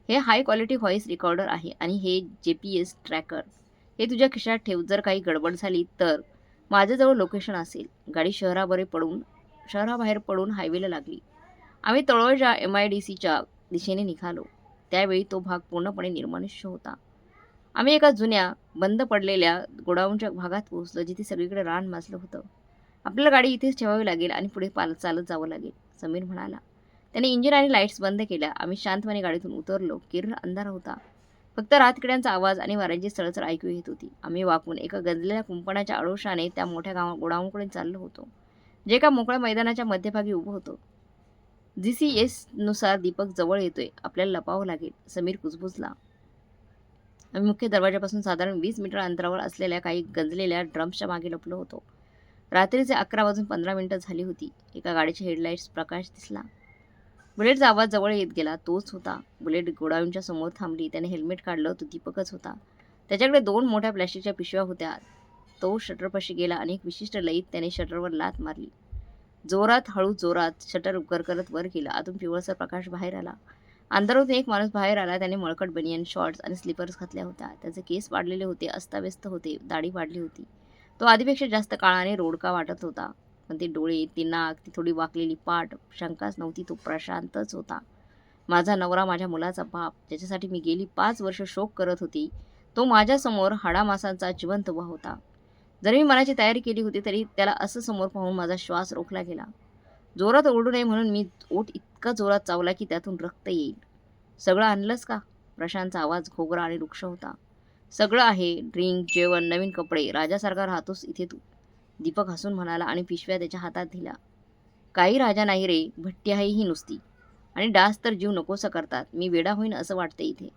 हे हाय क्वालिटी व्हॉइस रेकॉर्डर आहे आणि हे GPS ट्रॅकर. हे तुझ्या खिशात ठेव. जर काही गडबड झाली तर माझ्याजवळ लोकेशन असेल. गाडी शहराबाहेर पडून हायवेला लागली. आम्ही तळोजा MIDCच्या दिशेने निघालो. त्यावेळी तो भाग पूर्णपणे निर्मनुष्य होता. आम्ही एका जुन्या, बंद पडलेल्या गोडाऊनच्या भागात पोहोचलो, जिथे सगळीकडे रान माजलं होतं. आपल्याला गाडी इथेच ठेवावी लागेल आणि पुढे चालत जावं लागेल, समीर म्हणाला. त्याने इंजिन आणि लाईट्स बंद केल्या. आम्ही शांतपणे गाडीतून उतरलो. किरण अंधार होता. फक्त रातकिड्यांचा आवाज आणि वाऱ्यांची सळसळ ऐकू येत होती. आम्ही वाकून एका गंजलेल्या कुंपणाच्या आडोशाने त्या मोठ्या गोडाऊनकडे चाललो होतो, जे एका मोकळ्या मैदानाच्या मध्यभागी उभं होतं. GPS नुसार दीपक जवळ येतोय. आपल्याला लपावं लागेल, समीर कुजबुजला. आम्ही मुख्य दरवाजापासून साधारण 20 मीटर अंतरावर असलेल्या काही गंजलेल्या ड्रम्सच्या मागे लपलो होतो. रात्रीचे 11:15 झाली होती. एका गाडीच्या हेडलाईट्स प्रकाश दिसला. बुलेटचा आवाज जवळ येत गेला. तोच होता. बुलेट गोडाऊनच्या समोर थांबली. त्याने हेल्मेट काढलं. तो दीपकच होता. त्याच्याकडे 2 मोठ्या प्लॅस्टिकच्या पिशव्या होत्या. तो शटरपाशी गेला आणि एक विशिष्ट लयीत त्याने शटरवर लाथ मारली. हळू जोरात शटर करत वर गेला. आतून पिवळसर प्रकाश बाहेर आला. अंधारातून एक माणूस बाहेर आला. त्याने मळकट बनियन, शॉर्ट्स आणि स्लीपर्स घातल्या होत्या. त्याचे केस वाढलेले होते, अस्ताव्यस्त होते, दाढी वाढली होती. तो आधीपेक्षा जास्त काळा आणि रोडका वाटत होता. पण ते डोळे, ते नाक, ती थोडी वाकलेली पाठ, शंकाच नव्हती, तो प्रशांतच होता. माझा नवरा, माझ्या मुलाचा बाप, ज्याच्यासाठी मी गेली 5 वर्ष शोक करत होती, तो माझ्यासमोर हाडामासांचा जिवंत उभा होता. जरी मी मनाची तयारी केली होती, तरी त्याला असं समोर पाहून माझा श्वास रोखला गेला. जोरात ओरडू नये म्हणून मी ओठ इतका जोरात चावला की त्यातून रक्त येईल. सगळं आणलंस का? प्रशांतचा आवाज घोगरा आणि रुक्ष होता. सगळं आहे. ड्रिंक, जेवण, नवीन कपडे. राजासारखा राहतोस इथे तू. दीपक हसून म्हणाला आणि पिशव्या त्याच्या हातात दिल्या. काही राजा नाही रे, भट्टी आहे ही नुसती. आणि डास तर जीव नकोसा करतात. मी वेडा होईन असं वाटतं इथे.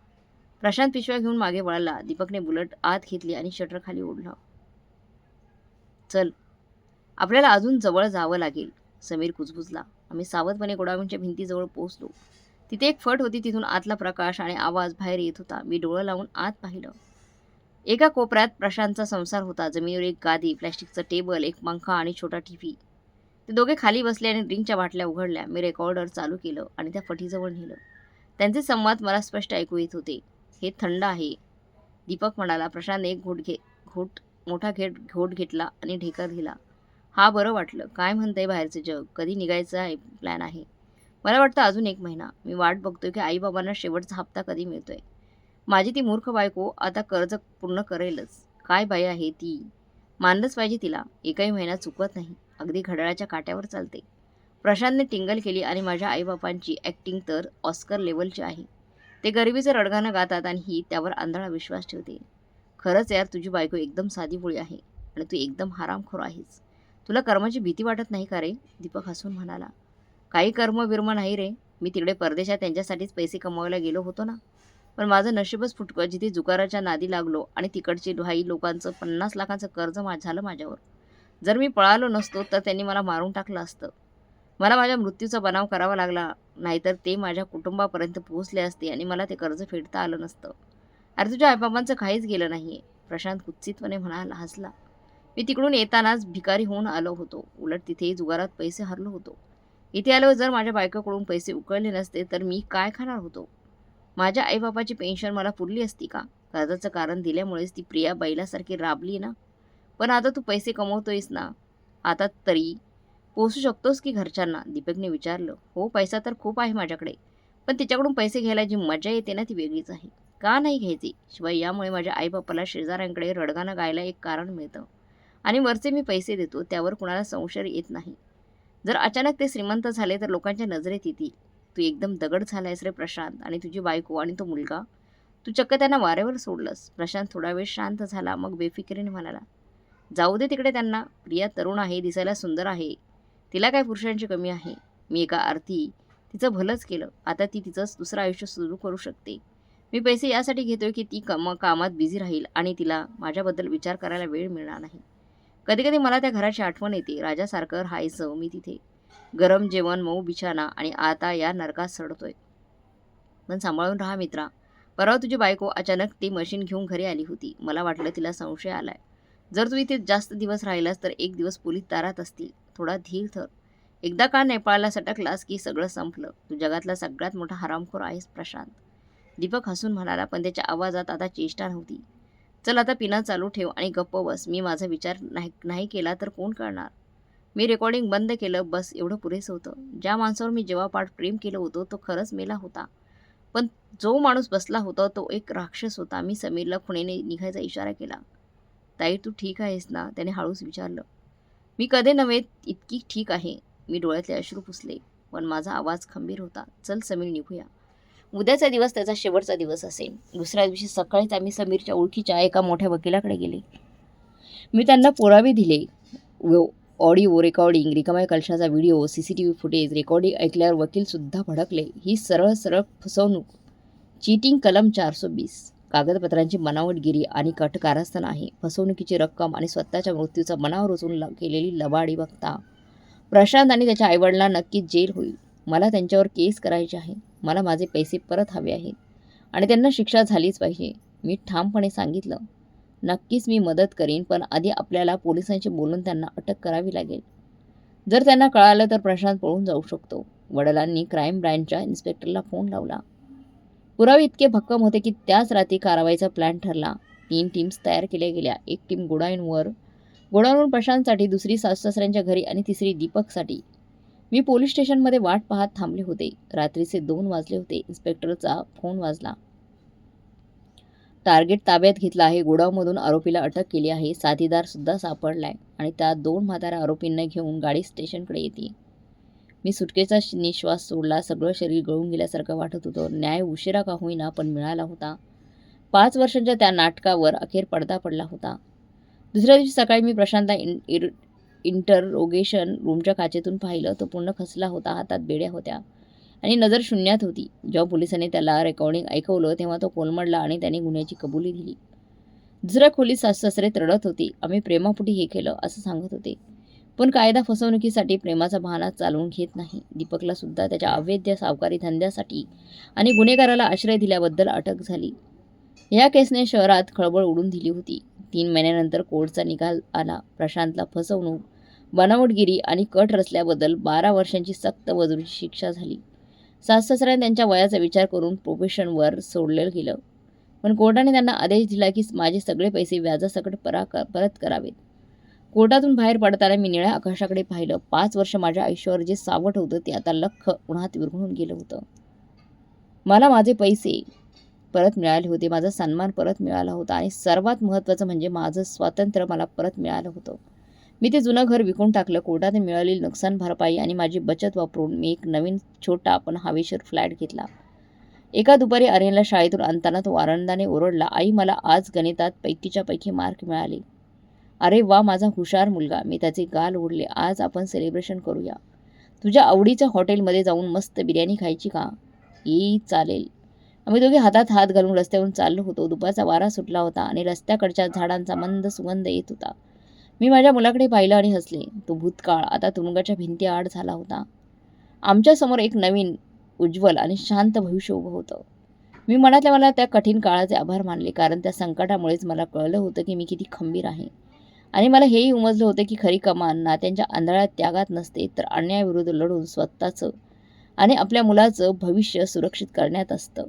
प्रशांत पिशव्या घेऊन मागे वळला. दीपकने बुलेट आत घेतली आणि शटर खाली ओढलं. चल, आपल्याला अजून जवळ जावं लागेल, समीर कुजबुजला. आम्ही सावधपणे गोडाऊनच्या भिंतीजवळ पोहोचलो. तिथे एक फट होती. तिथून आतला प्रकाश आणि आवाज बाहेर येत होता. मी डोळं लावून आत पाहिलं. एका कोपऱ्यात प्रशांतचा संसार होता. जमिनीवर एक गादी, प्लॅस्टिकचं टेबल, एक पंखा आणि छोटा टीव्ही. ते दोघे खाली बसले आणि ड्रिंकच्या बाटल्या उघडल्या. मी रेकॉर्डर चालू केलं आणि त्या फटीजवळ नेलं. त्यांचे संवाद मला स्पष्ट ऐकू येत होते. हे थंड आहे, दीपक म्हणाला. प्रशांतने एक मोठा घोट घेतला आणि ढेकर दिला. हा, बरं वाटलं. काय म्हणतंय बाहेरचं जग? कधी निघायचा प्लॅन आहे? मला वाटतं अजून 1 महिना. मी वाट बघतोय की आईबाबांना शेवटचा हप्ता कधी मिळतोय. माझी ती मूर्ख बायको आता कर्ज पूर्ण करेलच. काय बाई आहे ती, मानलंच पाहिजे तिला. एकही महिना चुकवत नाही. अगदी घड्याळाच्या काट्यावर चालते. प्रशांतने टिंगल केली आणि माझ्या आईबापांची ॲक्टिंग तर ऑस्कर लेवलची आहे. ते गरिबीचं रडगाणं गातात आणि ही त्यावर आंधळा विश्वास ठेवते. खरंच यार, तुझी बायको एकदम साधीभोळी आहे आणि तू एकदम हरामखोर आहेस. तुला कर्माची भीती वाटत नाही का रे? दीपक हसून म्हणाला. काही कर्म नाही रे. मी तिकडे परदेशात त्यांच्यासाठीच पैसे कमवायला गेलो होतो ना. पण माझं नशीबच फुटकं. जिथे जुगाराच्या नादी लागलो आणि तिकडचे भाई लोकांचं 50 लाखांचं कर्ज झालं माझ्यावर. जर मी पळालो नसतो तर त्यांनी मला मारून टाकलं असतं. मला माझ्या मृत्यूचा बनाव करावा लागला, नाहीतर ते माझ्या कुटुंबापर्यंत पोहोचले असते आणि मला ते कर्ज फेडता आलं नसतं. अरे तुझ्या आईबाबांचं काहीच गेलं नाहीये, प्रशांत कुत्सितपणे हसला. मी तिकडून येतानाच भिकारी होऊन आलो होतो. उलट तिथेही जुगारात पैसे हरलो होतो. इथे आल्यावर जर माझ्या बायकोकडून पैसे उकळले नसते तर मी काय खाणार होतो? माझ्या आईबापाची पेन्शन मला पुरली असती का? कर्जाचं कारण दिल्यामुळेच ती प्रिया बैलासारखी राबली ना. पण आता तू पैसे कमवतोयस ना, आता तरी पोहोचू शकतोस की घरच्यांना? दीपकने विचारलं. हो, पैसा तर खूप आहे माझ्याकडे, पण तिच्याकडून पैसे घ्यायला जी मजा येते ना ती वेगळीच आहे. का नाही घ्यायची? शिवाय यामुळे माझ्या आईबापाला शेजाऱ्यांकडे रडगाणं गायला एक कारण मिळतं आणि वरचे मी पैसे देतो त्यावर कुणाला संशय येत नाही. जर अचानक ते श्रीमंत झाले तर लोकांच्या नजरेत येतील. तू एकदम दगड झालायस रे प्रशांत, आणि तुझी बायको आणि तो मुलगा, तू चक्क त्यांना वाऱ्यावर सोडलंस. प्रशांत थोडा वेळ शांत झाला, मग बेफिकिरीने म्हणाला, जाऊ दे तिकडे त्यांना. प्रिया तरुण आहे, दिसायला सुंदर आहे. तिला काय पुरुषांची कमी आहे? मी एका अर्थी तिचं भलंच केलं. आता ती तिचंच दुसरं आयुष्य सुरू करू शकते. मी पैसे यासाठी घेतोय की ती कामात बिझी राहील आणि तिला माझ्याबद्दल विचार करायला वेळ मिळणार नाही. कधी-कधी मला त्या घराची आठवण येते. राजासारखं राहायचं मी तिथे. गरम जेवण, मऊ बिछाना, आणि आता या नरकात सडतोय. पण सांभाळून राहा मित्रा. परवा तुझी बायको अचानक ती मशीन घेऊन घरी आली होती. मला वाटलं तिला संशय आलाय. जर तू इथे जास्त दिवस राहिलास तर एक दिवस पोलीस दारात असतील. थोडा धीर धर. एकदा का नेपाळला सटकलास की सगळं संपलं. तू जगातला सगळ्यात मोठा हरामखोर आहेस प्रशांत. दीपक हसून म्हणाला, पण त्याच्या आवाजात आता चेष्टा नव्हती. चल आता पिणं चालू ठेव आणि गप्प बस. मी माझा विचार नाही केला तर कोण करणार? मी रेकॉर्डिंग बंद केलं, बस एवढं पुरेसं होतं. ज्या माणसावर मी जेव्हा पाठ प्रेम केलं होतं तो खरंच मेला होता. पण जो माणूस बसला होता तो एक राक्षस होता. मी समीरला खुणेने निघायचा इशारा केला. ताई तू ठीक आहेस ना? त्याने हळूच विचारलं. मी कधी नव्हे इतकी ठीक आहे. मी डोळ्यातले अश्रू पुसले, पण माझा आवाज खंबीर होता. चल समीर, निघूया. उद्याचा दिवस त्याचा शेवटचा दिवस असेल. दुसऱ्या दिवशी सकाळीच आम्ही समीरच्या ओळखीच्या एका मोठ्या वकिलाकडे गेले. मी त्यांना पुरावे दिले. ऑडिओ रेकॉर्डिंग, रिकाम्या कलशाचा व्हिडिओ, CCTV फुटेज. रेकॉर्डिंग ऐकल्यावर वकीलसुद्धा भडकले. ही सरळ सरळ फसवणूक. चीटिंग कलम 420. कागदपत्रांची बनावटगिरी आणि कारस्थान आहे. फसवणुकीची रक्कम आणि स्वतःच्या मृत्यूचा मनावर उचलून केलेली लबाडी बघता प्रशांत आणि त्याच्या आईवडिलांना नक्कीच जेल होईल. मला त्यांच्यावर केस करायची आहे. मला माझे पैसे परत हवे आहेत आणि त्यांना शिक्षा झालीच पाहिजे. मी ठामपणे सांगितलं. नक्कीच मी मदत करीन, पण आधी आपल्याला पोलिसांशी बोलून त्यांना अटक करावी लागेल. जर त्यांना कळालं तर प्रशांत पळून जाऊ शकतो. वडिलांनी क्राईम ब्रँचच्या इन्स्पेक्टरला फोन लावला. पुरावे इतके भक्कम होते की त्याच रात्री कारवाईचा प्लॅन ठरला. 3 टीम्स तयार केल्या गेल्या. एक टीम गोडाऊनवरून प्रशांतसाठी, दुसरी सासू-सासऱ्यांच्या घरी आणि तिसरी दीपकसाठी. मी पोलीस स्टेशनमध्ये वाट पाहत थांबले होते. रात्रीचे 2 वाजले होते. इन्स्पेक्टरचा फोन वाजला. टार्गेट ताब्यात घेतला आहे. गोडाऊनमधून आरोपीला अटक केली आहे. साथीदार सुद्धा सापडलाय आणि त्या 2 म्हाताऱ्या आरोपींना घेऊन गाडी स्टेशनकडे येते. मी सुटकेचा निश्वास सोडला. सगळं शरीर गळून गेल्यासारखं वाटत होतं. न्याय उशिरा का होईना पण मिळाला होता. 5 वर्षांच्या त्या नाटकावर अखेर पडदा पडला होता. दुसऱ्या दिवशी सकाळी मी प्रशांतला इंटरोगेशन रूमच्या काचेतून पाहिलं. तो पूर्ण खचला होता. हातात बेड्या होत्या आणि नजर शून्यात होती. जेव्हा पोलिसांनी त्याला रेकॉर्डिंग ऐकवलं तेव्हा तो कोलमडला आणि त्याने गुन्ह्याची कबुली दिली. दुसऱ्या खोलीत सासू-सासरे रडत होते. आम्ही प्रेमापोटी हे केलं असं सांगत होते. पण कायदा फसवणुकीसाठी प्रेमाचा बहाणा चालवून घेत नाही. दीपकला सुद्धा त्याच्या अवैध सावकारी धंद्यासाठी आणि गुन्हेगाराला आश्रय दिल्याबद्दल अटक झाली. या केसने शहरात खळबळ उडून दिली होती. 3 महिन्यानंतर कोर्टाचा निकाल आला. प्रशांतला फसवणूक, बनावटगिरी आणि कट रचल्याबद्दल 12 वर्षांची सक्त वजूची शिक्षा झाली. सासू-सासऱ्यांनी त्यांच्या वयाचा विचार करून प्रोबेशनवर सोडलं गेलं. पण कोर्टाने त्यांना आदेश दिला की माझे सगळे पैसे व्याजासकट परत करावेत. कोर्टातून बाहेर पडताना मी निळ्या आकाशाकडे पाहिलं. 5 वर्ष माझ्या आयुष्यावर जे सावट होतं ते आता लख्ख उन्हात विरघळून गेलं होतं. मला माझे पैसे परत मिळाले होते. माझा सन्मान परत मिळाला होता आणि सर्वात महत्त्वाचं म्हणजे माझं स्वातंत्र्य मला परत मिळालं होतं. मी ते जुनं घर विकून टाकलं. कोर्टाने मिळालेली नुकसान भरपाई आणि माझी बचत वापरून मी एक नवीन छोटा पण हवेशीर फ्लॅट घेतला. एका दुपारी आर्यनला शाळेतून आणताना तो आनंदाने ओरडला, आई मला आज गणितात पैकीच्या पैकी मार्क मिळाले. अरे वा, माझा हुशार मुलगा. मी त्याचे गाल ओढले. आज आपण सेलिब्रेशन करूया. तुझ्या आवडीच्या हॉटेलमध्ये जाऊन मस्त बिर्याणी खायची का? चालेल. आम्ही दोघे हातात हात घालून रस्त्यावरून चाललो होतो. दुपारचा वारा सुटला होता आणि रस्त्याकडच्या झाडांचा मंद सुगंध येत होता. मी माझ्या मुलाकडे पाहिलं आणि हसले. तो भूतकाळ आता तुरुंगाच्या भिंतीआड झाला होता. आमच्यासमोर एक नवीन, उज्ज्वल आणि शांत भविष्य उभं होतं. मी मनातल्या मला त्या कठीण काळाचे आभार मानले, कारण त्या संकटामुळेच मला कळलं होतं की मी किती खंबीर आहे. आणि मला हेही उमजलं होतं की खरी कमान नात्यांच्या आंधळ्या त्यागात नसते, तर अन्यायाविरुद्ध लढून स्वतःचं आणि आपल्या मुलाचं भविष्य सुरक्षित करण्यात असतं.